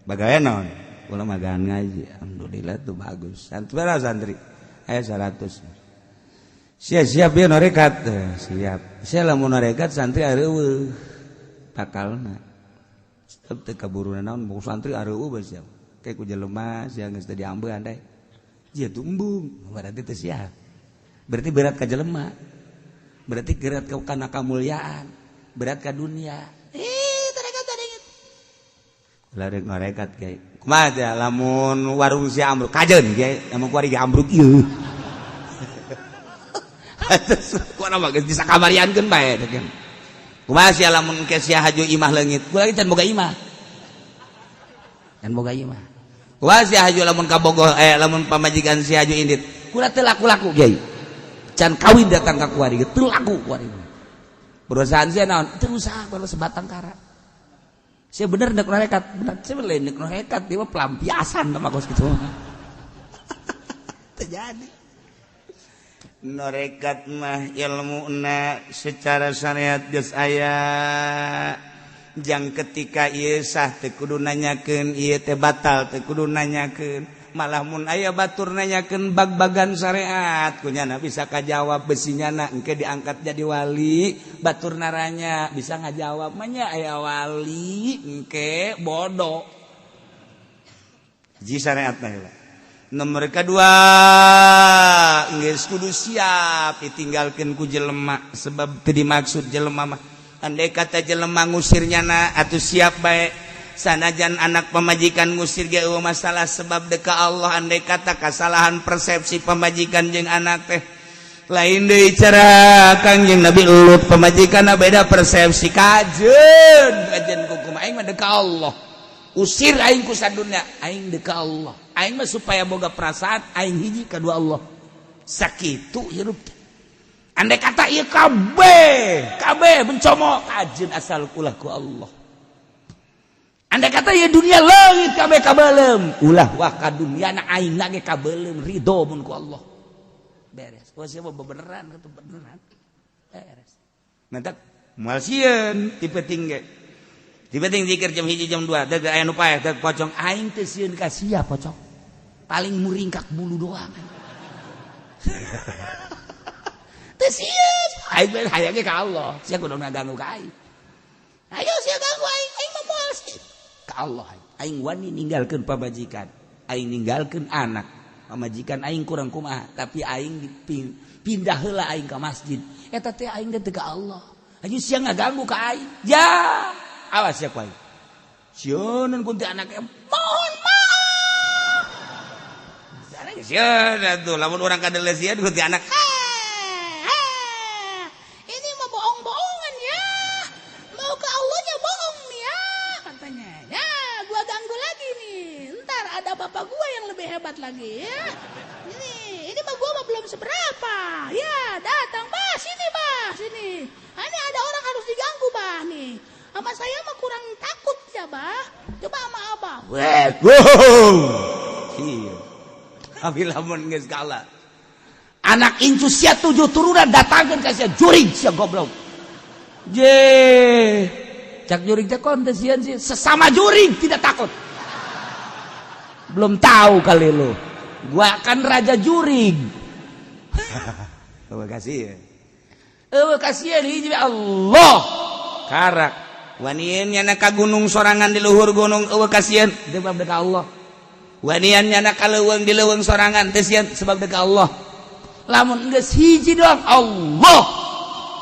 Bagawe naon? Kula magahan ngaji. Alhamdulillah tuh bagus. Santri santri. Aya 100. Siap ye norekat. Siap. Sia lamun norekat santri areueuh. Pakalna. Sebab teu kaburuna naon mau santri areueuh bae siap. Kayak ku jelema sia geus teu diambeun andai. Jieu tumbung, berarti teu siap. Berarti berat ka jelema. Berarti berat ka kana kamulyaan, berat ka dunia. Tarekat. Ulah rek norekat kiai. Kumaha teh lamun warung si ambruk kajeun kiai, lamun kuari ge ambruk ieu. Kuana mah geus disakabariankeun bae teh kan. Kumaha sia lamun ke sia haju imah leungit, kula can boga imah. Can boga imah. Wah si haju lamun kabogoh lamun pamajikan si haju indit kula teu laku-laku kiai can kawin datang ka kuari teu laku kuari perusahaan sia naon teu usaha kalau sebatang kara sia bener nek norekat bener sia lain nek norekat ieu pelampiasan mah kos kitu terjadi norekat mah ilmuna secara syariat geus aya jang ketika ieu sah teu kudu nanyakeun ieu teh batal teu kudu nanyakeun malah mun aya batur nanyakeun bag-bagan syariat kunyana bisa kajawab besinyana engke diangkat jadi wali batur naranya bisa ngajawab mah nya aya wali engke bodoh ji syariatna heula nomor kedua geus kudu siap ditinggalkeun ku jelema sebab teu dimaksud jelema mah andai kata jelema ngusir nyana atuh siap bae sanajan anak pamajikan ngusir ge eueuh masalah sebab deka Allah andai kata kasalahan persepsi pamajikan jeung anak teh lain deui cara Kangjeng Nabi Lut pamajikanna beda persepsi kajeun kukum aing mah deka Allah usir aing ku sadunya aing deka Allah aing mah supaya boga perasaan aing hiji ka dua Allah sakitu hirup andai kata ieu kabeh bencomo kajeun asal ulah ku Allah. Andai kata ieu dunia leungit kabeh kabeulem, ulah wah ka dunyana aing ge kabeulem ridho mun ku Allah. Beres. Wah sia beneran atuh beneran. Beres. Nantak moal sieun ti penting ge. Ti penting zikir jam 1 jam 2 teh aya nu paeh teh pocong aing teh sieun ka sia pocong. Paling muringkak bulu doang. Teu sieun. Aing mah hayang ka Allah. Sia kudu ngaganggu ka aing. Ayo sia ganggu aing mah moal sih. Ka Allah. Aing wani ninggalkeun pamajikan. Aing ninggalkeun anak. Pamajikan aing kurang kumaha, tapi aing pindah heula aing ka masjid. Eta teh aing teh ka Allah. Aju sia ngaganggu ka aing. Ya, awas ya ku aing. Sieun kunti anake mohon maaf. Sieun atuh lamun urang kadelesian kunti anak. Ini mah bohong-bohongan ya. Mau ke Allahnya bohong nih ya katanya. Ya, gua ganggu lagi nih. Ntar ada bapak gua yang lebih hebat lagi ya. Ini mah gua mah belum seberapa. Ya, datang bah sini bah sini. Ini ada orang harus diganggu bah nih. Sama saya mah kurang takut ya bah. Coba sama abah. Iya. Abi lamun geus kalah. Anak incu sia 7 turunan datangkeun ka sia jurig sia goblok. Je. Cak jurig teh kontesian sih sesama jurig tidak takut. Belum tahu kali lu. Gua kan raja jurig. Terima kasih ya. Kasihan hiji Allah. Karak. Wanian nyana ka gunung sorangan di luhur gunung kasihan sebab dekat Allah. Wanian nyana ka leuweung di leuweung sorangan teh sieun sebab dekat Allah. Lamun geus hiji doang Allah.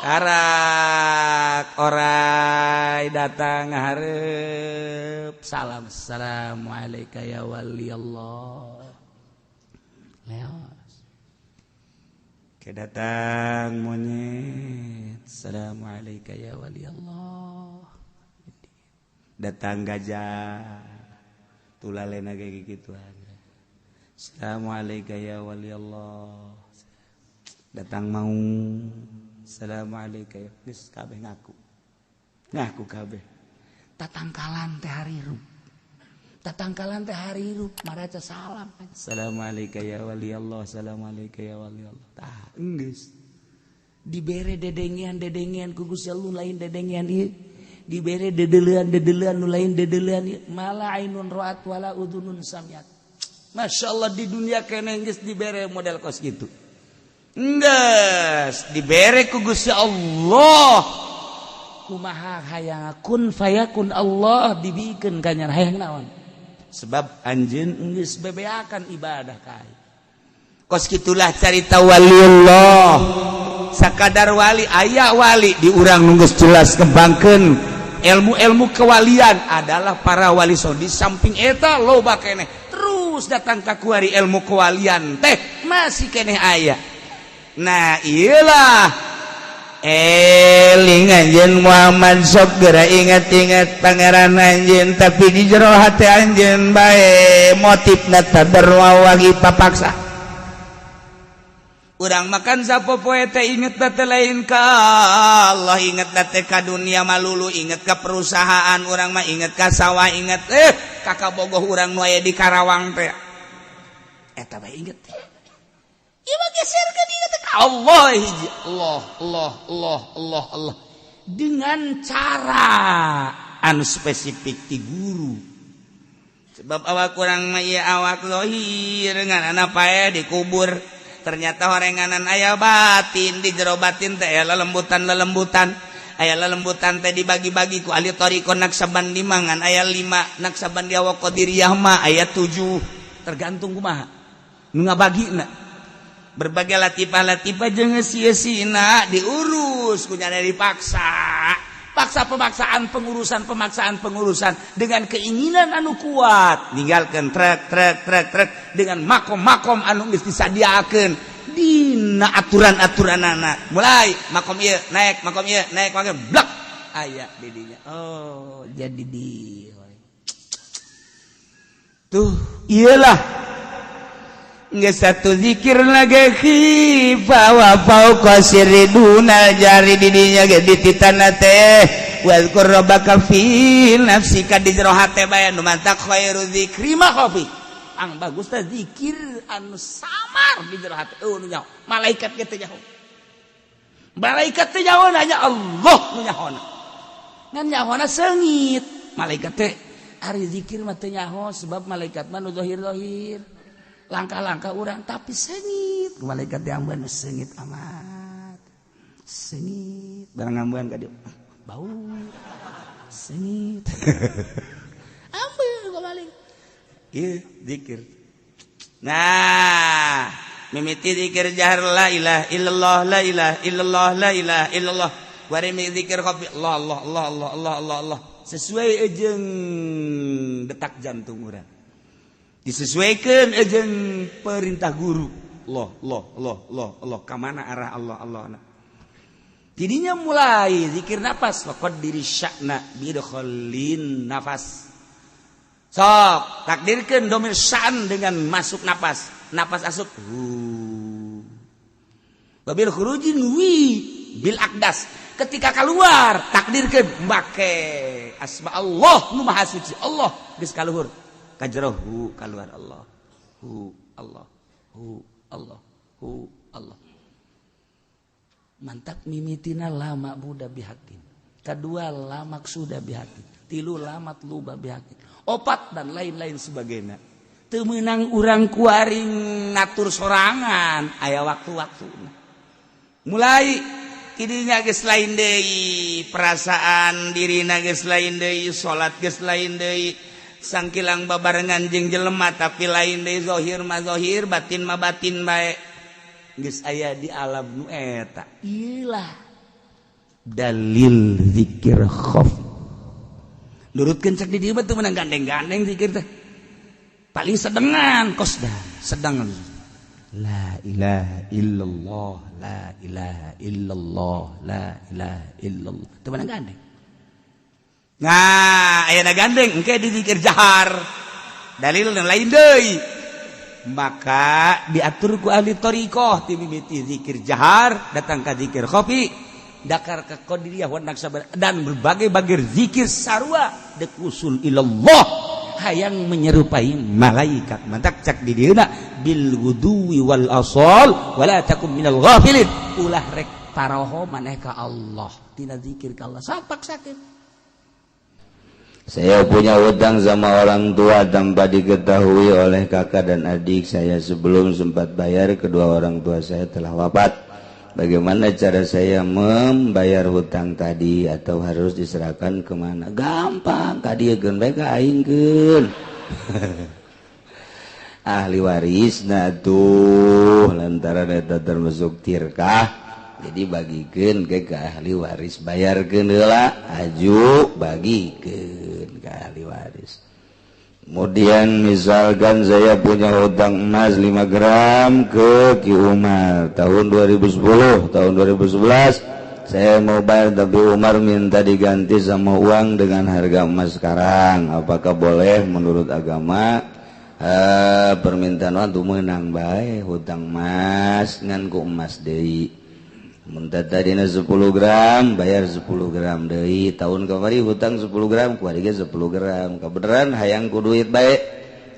Karak orai datang ngahareup salam assalamualaikum ya wali Allah. Leos. Kedatang monyet assalamualaikum ya wali Allah. Datang gajah tulalena kayak gituan. Assalamualaikum ya wali Allah. Datang mau assalamualaikum geus kabeh ngaku kabeh tatangkalan teh harirup maraca salam assalamualaikum ya wali Allah assalamualaikum ya wali Allah tah geus dibere dedengian ku Gusti Allah lain dedengian ieu dibere dedeulean nu lain dedeulean ieu mala ainun ra'at wala udunun samiat masyaallah di dunia keneh geus dibere model kos kitu. Nges dibere ku Gusti Allah kumaha hayang kun fayakun Allah dibikeun ka nyar hayang naon sebab anjeun geus bebeakan ibadah ka kos kitulah carita waliullah sakadar wali aya wali di urang nu geus jelas kembangkeun ilmu-ilmu kewalian adalah para wali di samping eta loba keneh terus datang ka kuari ilmu kewalian teh masih keneh aya. Nah iyalah eling anjeun Muhammad sok geura ingat-ingat pangeran anjeun tapi di jero hati anjeun bae motifna tadarrua wagi papaksa urang makan sapopoe teh inget teh lain ka Allah inget teh ka dunia malulu inget ka perusahaan urang mah inget ka sawah inget kakak bogoh urang nu aya di Karawang teh eta bae inget teh ieu mah geserkeun inget Allah dengan cara anu spesifik ti guru sebab awak kurang mah ieu awak lohir nganana pae dikubur ternyata horenganan aya batin di jero batin teh aya lelembutan aya lelembutan teh dibagi-bagi ku ahli thariqah Naqsabandi mangan aya 5 Naqsabandi wa Qadiriyah mah aya 7 tergantung kumaha nu ngabagina berbagai latifah jeung sia-sina diurus kunyana paksa pemaksaan pengurusan dengan keinginan anu kuat ninggalkeun trek dengan makom anu geus disadiakeun dina aturan-aturanana mulai makom ieu naik makom blak aya di dinya oh jadi di tuh iyalah geus satu zikir lagi khifa wa fauqa siriduna jari didinya ge dititana teh wazkur rabbaka fi nafsika di jero hate bae nu mantak khairu dzikri ma khafi ang bagus teh zikir anu samar di jero hate nu nyaho malaikat ge teh nyaho malaikat teh nyaho nya Allah nu nyahona ngan nyahona seungit malaikat teh ari zikir mah teh nyaho sebab malaikat mah nu zahir langkah-langkah orang tapi sengit malaikat diamban sengit amat. Sengit barang ngamban ka dieu. Bau. Sengit. Ambeul ka balik. Ieu zikir. Nah, mimiti zikir jahar la ilaha illallah la ilaha illallah la ilaha illallah. Bari zikir kopi Allah Allah Allah Allah Allah Allah Allah. Sesuai jeung detak jantung urang. Disesuaikan jeung perintah guru. Allah ka mana arah Allah. Tidinya mulai zikir nafas faqad diri sya'na bidkhalin nafas. Sok takdirkeun domir sya'an dengan masuk nafas. Nafas asup. Babil khurujin bil aqdas. Ketika keluar takdirkeun make asma Allah nu maha suci. Allah geus kaluhur. Kajrohu keluar Allah. Allah. Allah. Mantap mimitina lama buda bihatin. Kedua lamak sudah bihatin. Tilu lamat luba bihatin. Opat dan lain-lain sebagainya. Teu meunang urang kuaring ngatur sorangan aya waktu-waktuna. Mulai kidinya geus lain deui, perasaan dirina geus lain deui, salat geus lain deui, sangkilang babarengan jeung jelema tapi lain deui zahir mah zahir, batin mah batin bae. Geus aya di alam nu eta. Iyalah dalil zikir khauf. Nurutkeun cek di dieu mah teu meunang gandeng-gandeng zikir teh. Paling sedengan kosdan, sedengan. La ilaha illallah, la ilaha illallah, la ilaha illallah. Teu meunang gandeng. Nah, ayeuna gandeng engke di zikir jahar. Dalil lain deui. Maka diatur ku ahli thariqah ti mimiti zikir jahar datang ka zikir khafi dakar ka qadiriyah wa naksabar dan berbagai-bagai zikir sarua dek usul ilallah hayang menyerupai malaikat. Mantak cak di dieuna bil guduwi wal asal wala takum minal ghafilin. Ulah rek paraho maneh ka Allah tina zikir ka Allah sapak sakit. Saya punya hutang sama orang tua tanpa diketahui oleh kakak dan adik saya. Sebelum sempat bayar, kedua orang tua saya telah wafat. Bagaimana cara saya membayar hutang tadi atau harus diserahkan kemana? Gampang, kadiekeun bae ka aingkeun. Ahli waris tuh lantaran eta termasuk tirkah. Jadi bagikeun ke ahli waris, bayarkeun heula, aju bagikeun ke ahli waris. Kemudian misalkan saya punya hutang emas 5 gram ke Ki Umar tahun 2010, tahun 2011 saya mau bayar tapi Umar minta diganti sama uang dengan harga emas sekarang. Apakah boleh menurut agama? Permintaan untuk menang bae hutang emas ngan ku emas deui. Muntah tadina 10 gram bayar 10 gram deui. Tahun kamari hutang 10 gram ku ari 10 gram. Kabeneran hayang ku duit bae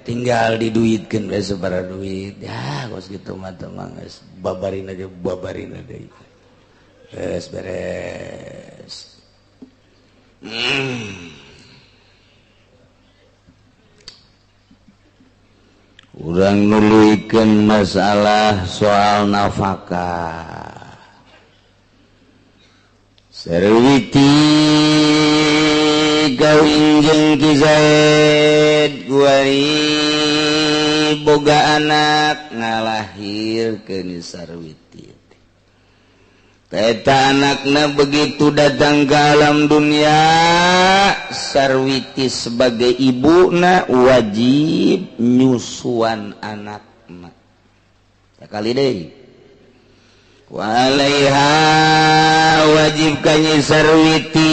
tinggal diduitkeun bae sabaraha duit. Ya geus kitu mah teh mah geus babarina deui. Geus beres. Urang nuluykeun masalah soal nafkah. Sarwiti kawin jeung Ki Zaid guari boga anak ngalahirkeun Sarwiti. Eta anakna begitu datang ke alam dunia, Sarwiti sebagai ibuna wajib nyusuan anakna. Sakali deui. Walaiha wajib kanyi Sarwiti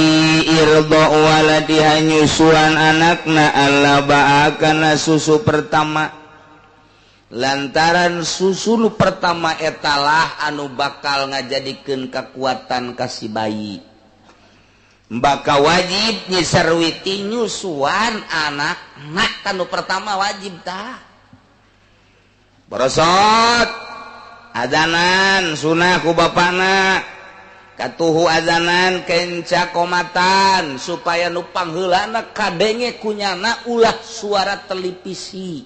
irdo waladiha nyusuan anakna Allah ba'akana susu pertama lantaran susu pertama etalah anu bakal ngajadikeun kekuatan kasih bayi. Maka wajib nyi Sarwiti nyusuan anakna anu pertama wajib tah. Borosot adanan sunah ku bapana katuhu adanan kenca komatan supaya nu pangheulana kadenge kunyana ulah suara televisi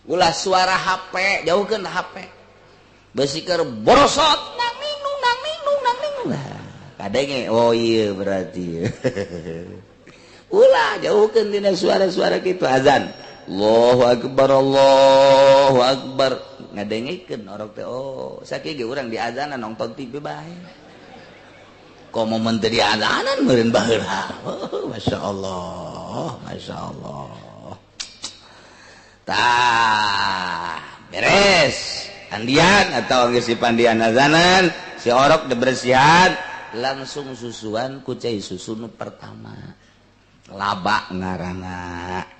ulah suara HP jauhkeun HP besi keur borosot nang ninung nah kadenge oh iya berarti ulah jauhkeun tina suara-suara kitu azan Allahu akbar ngadengikeun orok teh oh sakieu ge urang diazanan nonton TV bae komo menteri azanan meureun baheula masyaallah tah beres pandian atau geus si pandian azanan si orok dibersihan langsung susuan ku cai susu nu pertama laba ngaranna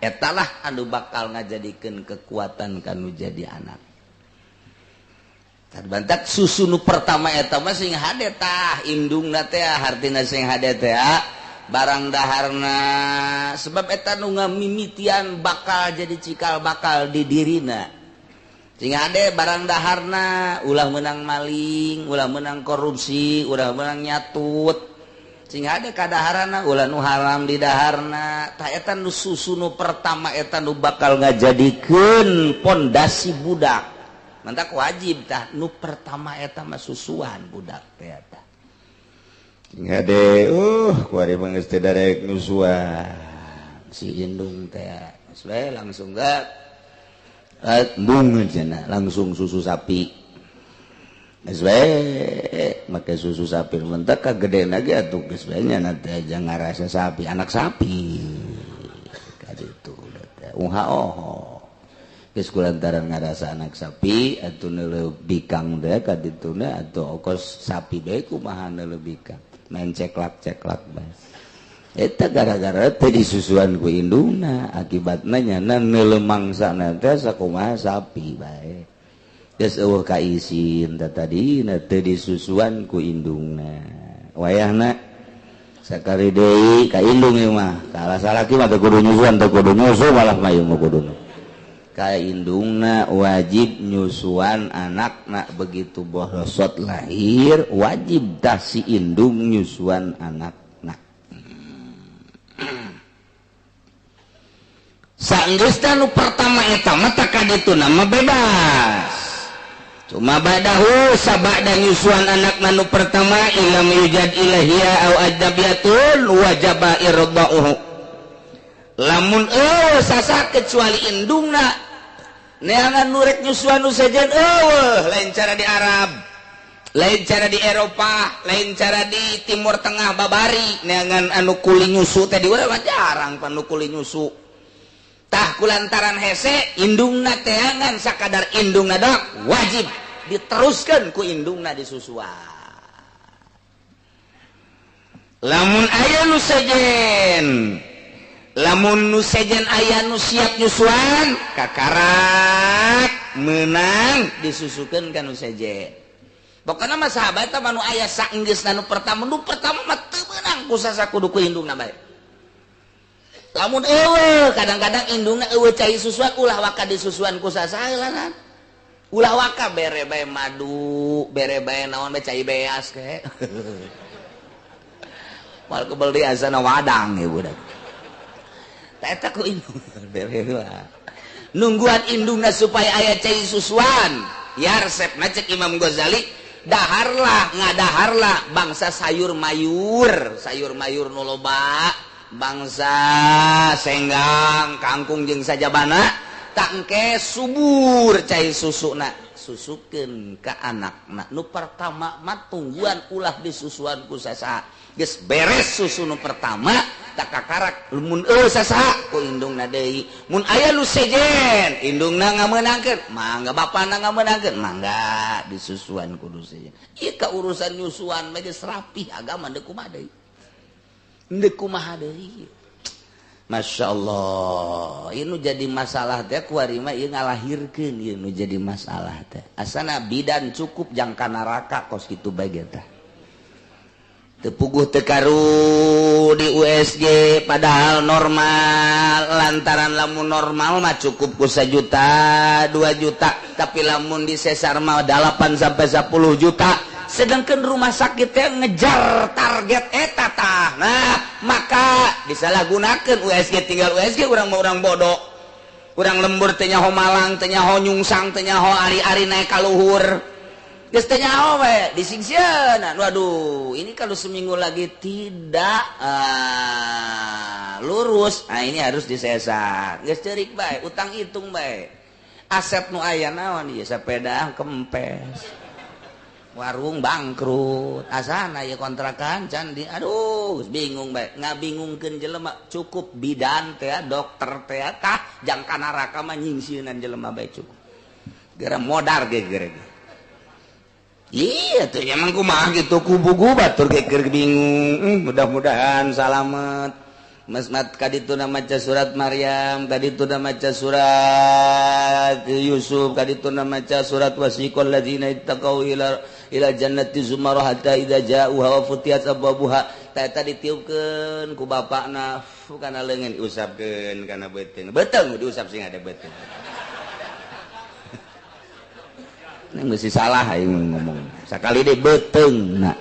eta lah anu bakal ngajadikeun kekuatan kanu jadi anak terbantak susu nu pertama eta mah sing hade tah indungna teh hartina sing hade teh barang daharna sebab eta nu ngamimitian bakal jadi cikal bakal di dirina sing hade barang daharna ulah menang maling ulah menang korupsi ulah menang nyatut sing hade kadaharana ulah nu haram di daharna tah eta nu susu nu pertama eta nu bakal ngajadikeun pondasi budak mantak wajib tah nu pertama eta mah susuan budak teh eta sing hade kuari mah geus teh darek nusuan si indung teh geus bae langsung gak embung cenah langsung susu sapi geus bae make susu sapi mentek kagedena ge atuh geus bae nya teh aja ngarasa sapi anak sapi ka ditu teh geus kulantaran ngarasa anak sapi atuh neuleuh bikang teh ka dituna atuh ongkos sapi bae kumaha neuleuh bikang main ceklak bae eta gara-gara teh disusuan ku indungna akibatna nyana neuleuh mangsana teh sakumaha sapi bae geus eueuh kaisin tadina teu disusuan ku indungna wayahna sakali deui ka indung ieu mah salah salaki mah teu kudu nyusuan teu kudu nyusu malah mayung mah kuduna ka indungna wajib nyusuan anakna begitu borosot lahir wajib tah si indung nyusuan anakna saenggeusna nu pertama eta mah tah kadituna mah bebas cuma badahu sabada nyusuan anakna nu pertama ilam yujad ilahiyya au ajnabiyatun wajaba irda'uhu lamun sasa kecuali indungna neangan nurek nyusuan nu sejen lain cara di Arab lain cara di Eropa lain cara di Timur Tengah babari neangan anu kuli nyusu teh di urang jarang panu kuli nyusu tah kulantaran hese indungna teangan sakadar indungna dok wajib diteruskan ku indungna disusuan lamun aya nu sejen lamun nu sejen aya nu siap nyusuan kakarak menang disusukeun ka nu sejen pokona mah sahabat mah nu aya saenggeusna nu pertama mah teu meunang ku sasa kudu ku indungna bae lamun kadang-kadang indungna cai susuan ulah waka disusuan ku sasaeulan ulah waka bere bae madu bere bae naon bae cai beas ke mal kebel di asana wadang ya budak eta ku indung bere nungguan indungna supaya aya cai susuan ya resepna cek Imam Ghazali ngadaharlah bangsa sayur mayur nu loba bangsa senggang kangkung jeung sajabana tak engke subur cai susuna susukeun ka anakna nu pertama mah tungguan ulah disusuan ku sasaha geus beres susu nu pertama tak kakarak mun sasaha ku indungna deui mun aya nu sejen indungna ngameunangkeun mangga bapana ngameunangkeun mangga disusuan kudu sejen ieu ka urusan nyusuan mah geus rapih agama deuk kumaha deui ndek kumaha deui Masya Allah ini jadi masalah teh kuari mah ieu ngalahirkeun ieu nu jadi masalah teh asana bidan cukup jangka neraka kos kitu bae teh teu puguh teu karu di USG padahal normal lantaran lamun normal mah cukup ku 1 juta 2 juta tapi lamun di sesar mah 8 sampai 10 juta sedangkan rumah sakit teh ngejar target eta tah nah maka disalahgunakeun USG tinggal USG urang mah urang bodoh urang lembur teh nyaho malang teh nyaho nyungsang teh nyaho ari-ari naik ka luhur geus teh nyaho we disingsieunan. Waduh, ini kalau seminggu lagi tidak lurus, ini harus disesar. Geus ceurik bae, utang hitung bae. Aset nu aya naon ieu sepeda kempes. Warung bangkrut, asana ya kontrakan can di aduh bingung bae. Ngabingungkeun jelema cukup bidan teh, dokter teh tah jangka neraka mah nyingsieunan jelema bae cukup. Gara modar geger. Iya tuh emang kumaha gitu kubu batur geger bingung. Mudah-mudahan salamet. Masmat kadituna maca surat Maryam, kadituna maca surat Yusuf, kadituna maca surat wasiqal ladzina ittaqau ila jannati zumarah hatta idza ja'uha wa futiyat abwabuha. Eta ditiupkeun ku bapakna kana leungeun diusapkeun kana beuteung. Beuteung diusap sing ada beuteung. Nang geus salah aing ngomong. Sakali deui beuteungna.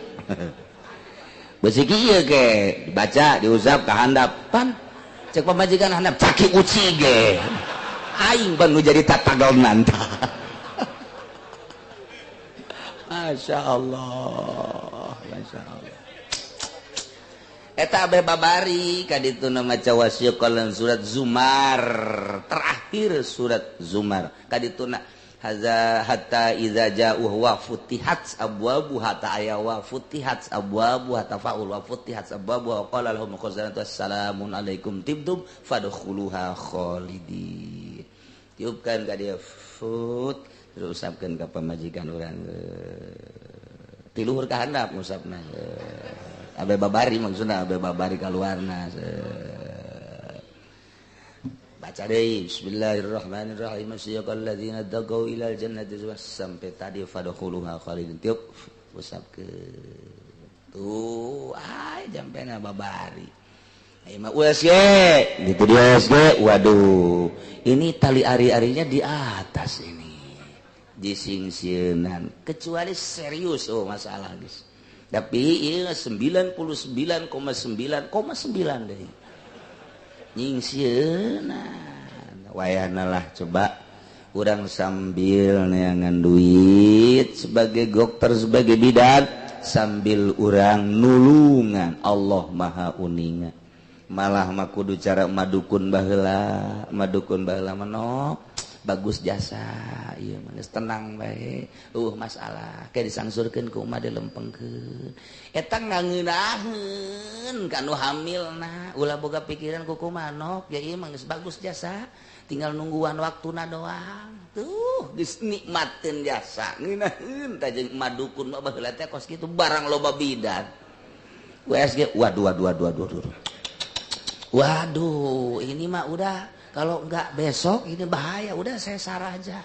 Besi kieu ge dibaca diusap ka handapan cek pamajikan handap caki uci ge aing ban nu jadi tatagonan tah. Masyaallah eta abe babari kadituna maca wasiqal surat Zumar terakhir surat Zumar kadituna hatta idza ja'uhu wa futihat abwabu hatta aya wa futihat abwabu hatta faul wa futihat abwabu wa qala lahum khazanatu assalamun alaikum tibtum fadkhuluha khalidin. Tiupkan ka dia fut terus usapkeun ka pamajikan urang ti luhur ka handap ngusapna abe babari maksudna abe babari kaluarna baca deui bismillahirrahmanirrahim siyaqal ladzina taqaw ilal jannati sampai tadi fadkhuluha khalidin tiup usapkeun tuh jampena babari mah USG gitu dia USG. Waduh ini tali ari-arinya di atas ini disingsieunan kecuali serius masalah guys tapi ieu 99,9,9 deui nyingsieunan wayahna lah coba urang sambil neangan duit sebagai dokter sebagai bidan sambil urang nulungan Allah maha uningan malah mah kudu cara madukun baheula manok bagus jasa ieu mah geus tenang bae masalah ke disangsurkeun ku umat dilempengkeun eta ngangeunaheun kanu hamilna ulah boga pikiran ku manok ya ieu mah geus bagus jasa tinggal nungguan waktuna doang tuh geus nikmatkeun jasa ngeunaheun tah jeung madukun mah baheula teh kos kitu barang loba bidan USG waduh ini mah udah kalau enggak besok ini bahaya udah saya sarah aja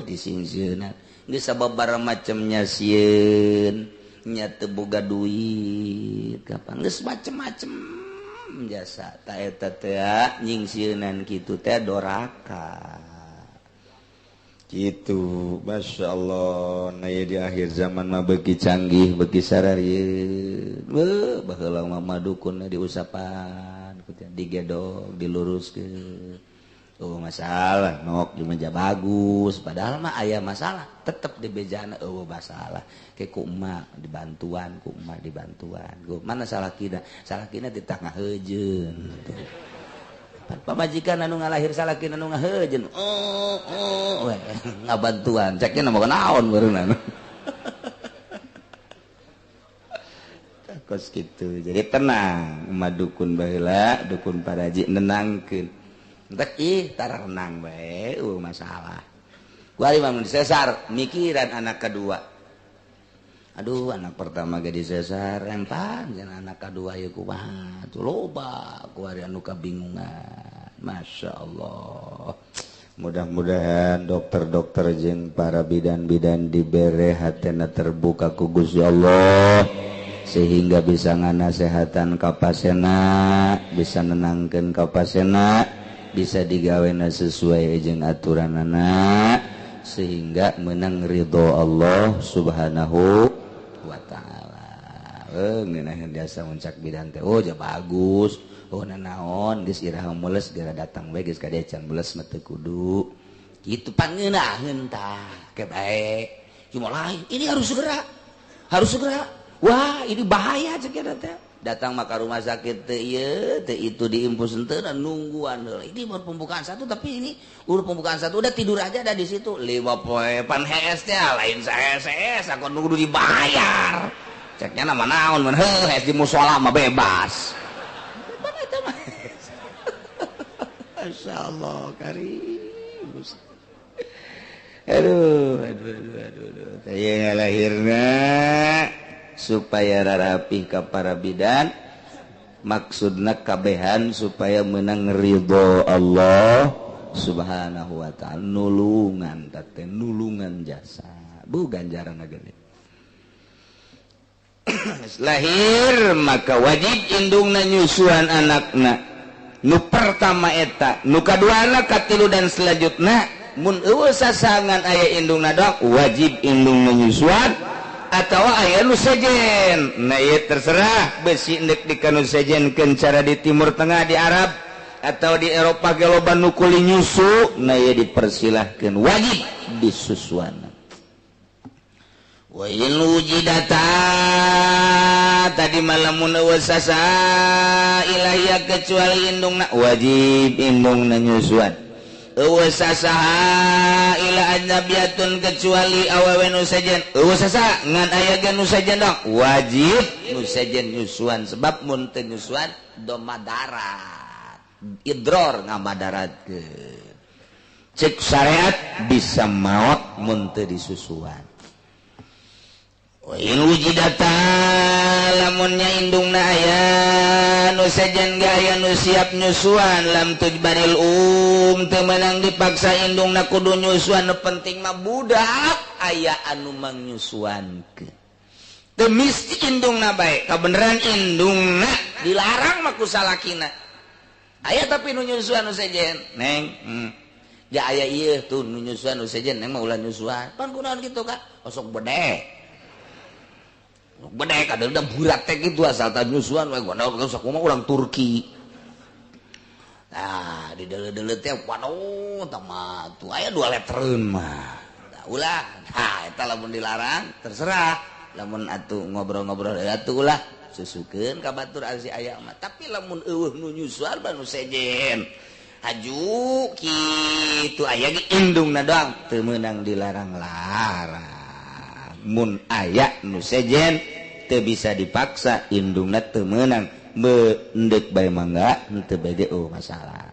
disingsieunan geus sababaraha macemnya sieun nya teu boga duit kapan geus macem-macem jasa ta eta teh nyingsieunan kitu teh doraka gitu. Masyaallah na di akhir zaman mah beuki canggih beuki sararieun baheula mah madukun diusapan digedog diluruskeun masalah nok di meja bagus padahal mah aya masalah tetep di bejana masalah ke ku emak dibantuan mana salah kina ditangahejeun pamajikan anu ngalahir salakina anu ngaheujeun ngabantuan ceknya mah naon beureunna kos kitu jadi tenang madukun baheula dukun paraji nenangkeun entek tara renang bae masalah kuari mah disesar mikiran anak kedua aduh anak pertama ge disesar rempan jeung anak kedua ieu kumaha tuh loba kuari anu kabingungan masyaallah mudah-mudahan dokter-dokter jeung para bidan-bidan dibere hatena terbuka ku Gusti Allah sehingga bisa nganasehatan ka pasena bisa nenangkeun ka pasena bisa digawena sesuai jeung aturanana sehingga menang ridho Allah subhanahu wa ta'ala ngeunaheun biasa muncak bidan teh ja bagus nanaon geus iraha mules gara datang bae geus ka dia can mules mah teu kudu kitu pan ngeunaheun tah ke bae cuma lain ini harus segera wah ini bahaya cek teh datang maka rumah sakit itu diimpus ente dan nungguan ini baru pembukaan satu tapi ini udah pembukaan satu udah tidur aja ada di situ 5 poepan HS nya lain saya aku nunggu dibayar ceknya nama naon man HS di musola mah bebas mana itu mah Masya Allah karim aduh saya lahirna supaya rarapih ka para bidan maksudna kabehan supaya menang ridho Allah subhanahu wa ta'ala nulungan teh nulungan jasa bu ganjaran gede lahir maka wajib indungna nyusuan anakna nu pertama eta nu kaduana katilu dan selanjutna mun eueuh sasangan aya indungna doang wajib indungna nyusuan atau aya nu sejen nah ieu terserah besi endek di kanu sejenkeun cara di timur tengah di Arab atau di Eropa ge loba nu kuli nyusu nah ieu dipersilahkeun wajib disusuan wa in wujidata tadi malamun eueuh sasa ilahia kecuali indungna wajib indungna nyusuan eueuh sasaha ila ajnabiyatun kecuali awewe nu sejen eueuh sasa ngan aya ge nu sejen dong wajib nu sejen nyusuan sebab mun teu nyusuan domadarat idror ngamadaratkeun cek syariat bisa maot mun teu disusuan wa in wujidata lamunnya indungna aya nu sejen ge aya nu siap nyusuan lam tujbaril teu meunang dipaksa indungna kudu nyusuan nu penting mah budak aya anu mangnyusuankeun teu mesti indungna bae kabeneran indungna dilarang mah ku salakina aya tapi nu nyusuan nu sejen neng ja aya ieu tuh nu nyusuan nu sejen neng mah ulah nyusuan pan kunaon kitu Kak osok bedek bedek ada udah burat teh gitu asal tak nyusuan we gua sakumaha urang Turki nah di dele-dele teh waduh tama tuh aya 2 letreun mah da ulah nah eta lamun dilarang terserah lamun atuh ngobrol-ngobrol atuh ulah susukeun ka batur alsi aya mah tapi lamun eueuh nu nyusuan ba nu sejen haju kitu aya ge indungna doang teu meunang dilarang-larang mun aya nu sejen teu bisa dipaksa indungna teu meunang endek bae mangga henteu bege masalah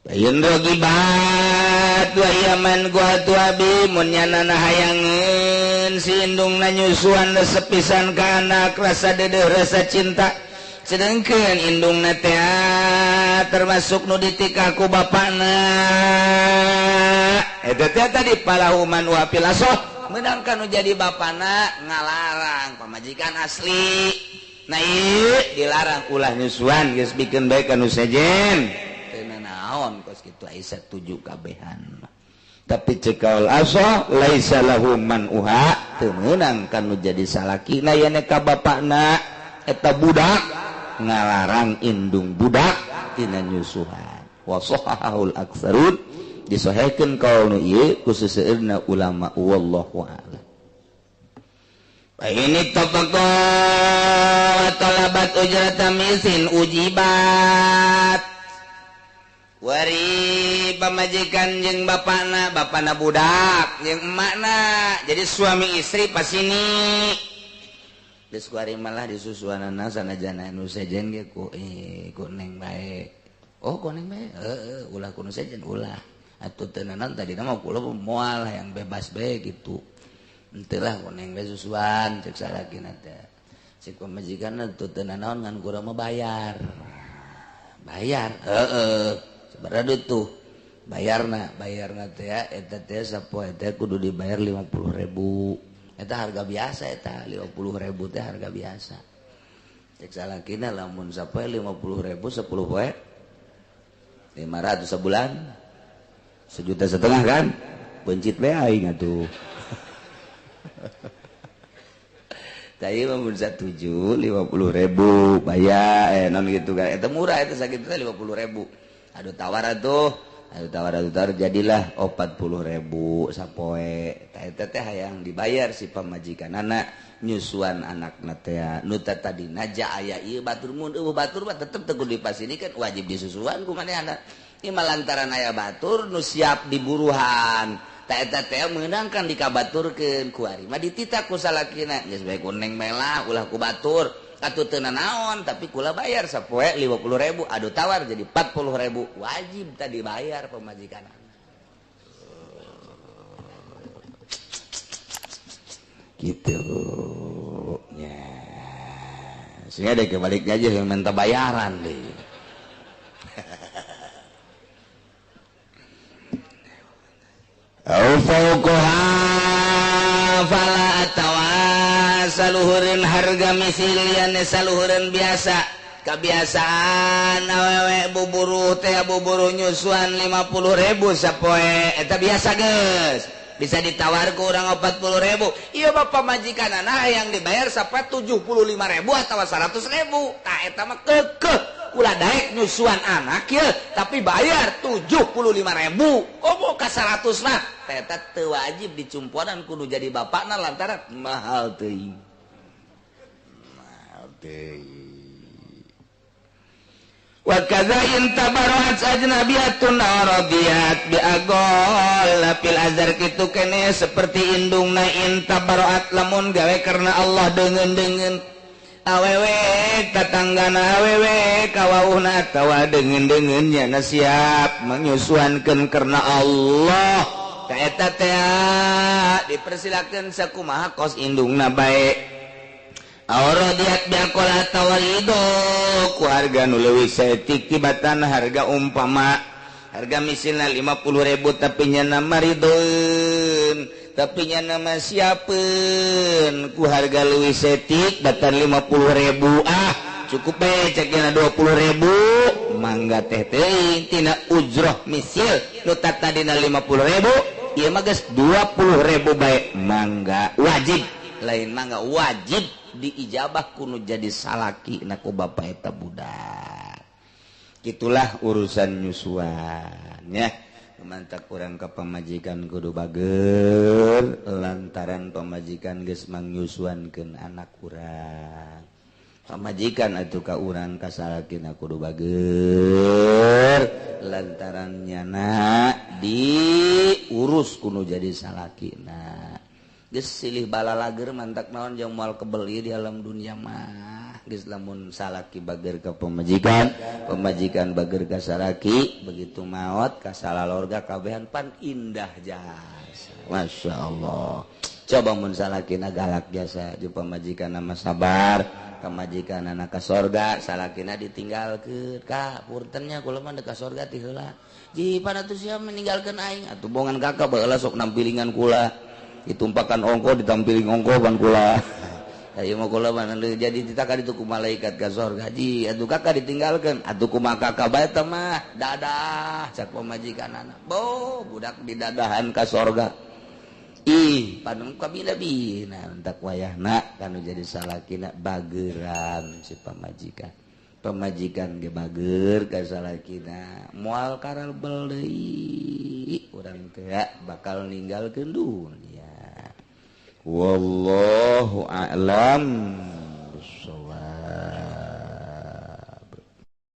bayeun rogibat wa yaman gua tu abi mun nyanana hayangeun si indungna nyusuan sepisan ka anak rasa deudeuh rasa cinta sedengkeun indungna teh termasuk nu ditikah ku bapana eta teh tadi palahuman wa pilasoh menangkan jadi bapana ngalarang pamajikan asli nah ieu dilarang ulah nyusuan geus bikin bae kanu sejen teu naon kos kitu aya satuju kabehan tapi cekaul aso laisa lahu man uha teu meunang kanu jadi salakina yen ka bapana eta budak ngalarang indung budak tina nyusuhan wa sahahul aktsarun disahihkeun kaul nu ieu ku seseueurna ulama wallahu a'lam ini topako talabat ujrata misin ujibat wari pamajikan jeung bapana budak jeung emakna jadi suami istri pas ini geus kuari malah disusuanana sanajana nu sejen ge ku neng bae oh ku neng bae heeh ulah ku nu sejen ulah atuh teu naon tadi mah kula moal yang bebas bae gitu henteu lah ku neng bae susuan cek salakina teh cek pamajikanna teu naon ngan kurang mah bayar heeh sabaraha tuh bayarna teh eta teh sapoe teh kudu dibayar 50.000 eta harga biasa eta 50.000 teh harga biasa cek salakina lamun sapoe 50.000 10 poe 500 sebulan 1,5 juta kan pencit bae aing atuh tadi mah mun 1,7 50.000 bayar non gitu kan eta murah eta sakitu teh 50.000 aduh tawar atuh tawar jadilah 40.000 sapoe teh hayang dibayar si pamajikan anak nyusuan anak teh nu tadi naja aya ieu batur mun batur mah tetep teu dipasinikan wajib disusuan ku manehna ieu lantaran aya batur nu siap diburuhan eta teh meunangkan dikabaturkeun ku ari mah ditita ku salakina geus bae ku neng melah ulah ku batur atuh teu naon tapi kula bayar sapoe 50.000 adu tawar jadi 40.000 wajib tadi bayar pamajikan gitu ya sehingga ada kebaliknya aja yang minta bayaran deh au fauqaha fala atawasaluhureun harga misilian saluhureun biasa kebiasaan awewe buburu teh buburu nyusuan 50.000 sapoe eta biasa geus bisa ditawar ke orang 40.000 iya bapak majikan anak yang dibayar sampai 75.000 atau 100.000 tak eta mah kekeh ulah daek nyusuan anak ya tapi bayar 75.000 oh ka 100 mah eta teu wajib dicumpuanan kudu jadi bapakna lantaran mahal teuing wa kadza in tabara'at ajnabiyatun radiyat bi agol fil azhar kitu kene seperti indungna in tabara'at lamun gawe karena Allah deungeun-deungeun awewe tatanggana awewe kawauhna tawa deungeun-deungeun nya siap menyusuankeun karena Allah ka eta teh dipersilakeun sakumaha kos indungna bae Auradiat biakola tawarido ku harga nu leuwih saeutik tibatan harga umpama harga misilna 50.000 tapi nya nama ridoeun tapi nya nama siapeun ku harga leuwih saeutik batan 50.000 cukup bae cekna 20.000 mangga teh teuing tina ujroh misil nu tadina 50.000 ieu mah geus 20.000 bae mangga wajib lain mangga wajib diijabah kuno jadi salaki naku bapak eta budak gitulah urusan nyusuan ya mantak urang ka pamajikan kudu bager lantaran pamajikan geus mangyusuankeun anak urang pamajikan atuh ka urang ka salakina kudu bager lantaran nyana diurus kuno jadi salakina geus silih bala lager mantak naon jeung moal kebeli di alam dunia mah geus lamun salaki bager ka pamajikan pamajikan bager ka salaki begitu maot ka salalorga kabehan pan indah jasa masyaallah coba mun salakina galak jasa jeung pamajikan nama sabar pamajikan anak ka sorga salakina ditinggalkeun ka puntennya kula mah ka sorga ti heula ji panatu sia meninggalkeun aing atuh bongan kakak baheula sok nampilingan kula ditumpakan ongko ditampilin ongko ban kula ayo mah kula mah jadi ditaka ditu ku malaikat ka sorga ji atuh kakak ditinggalkeun atuh kumaha kakak bae teh mah dadah cak pamajikanana bo budak didadahan ka sorga ih panung kabina-bina entak wayahna kanu jadi salakina bageran si pamajikan pamajikan ge bager ka salakina moal karabel deui urang teh bakal ninggalkeun dunya wallahu a'lam bissawab.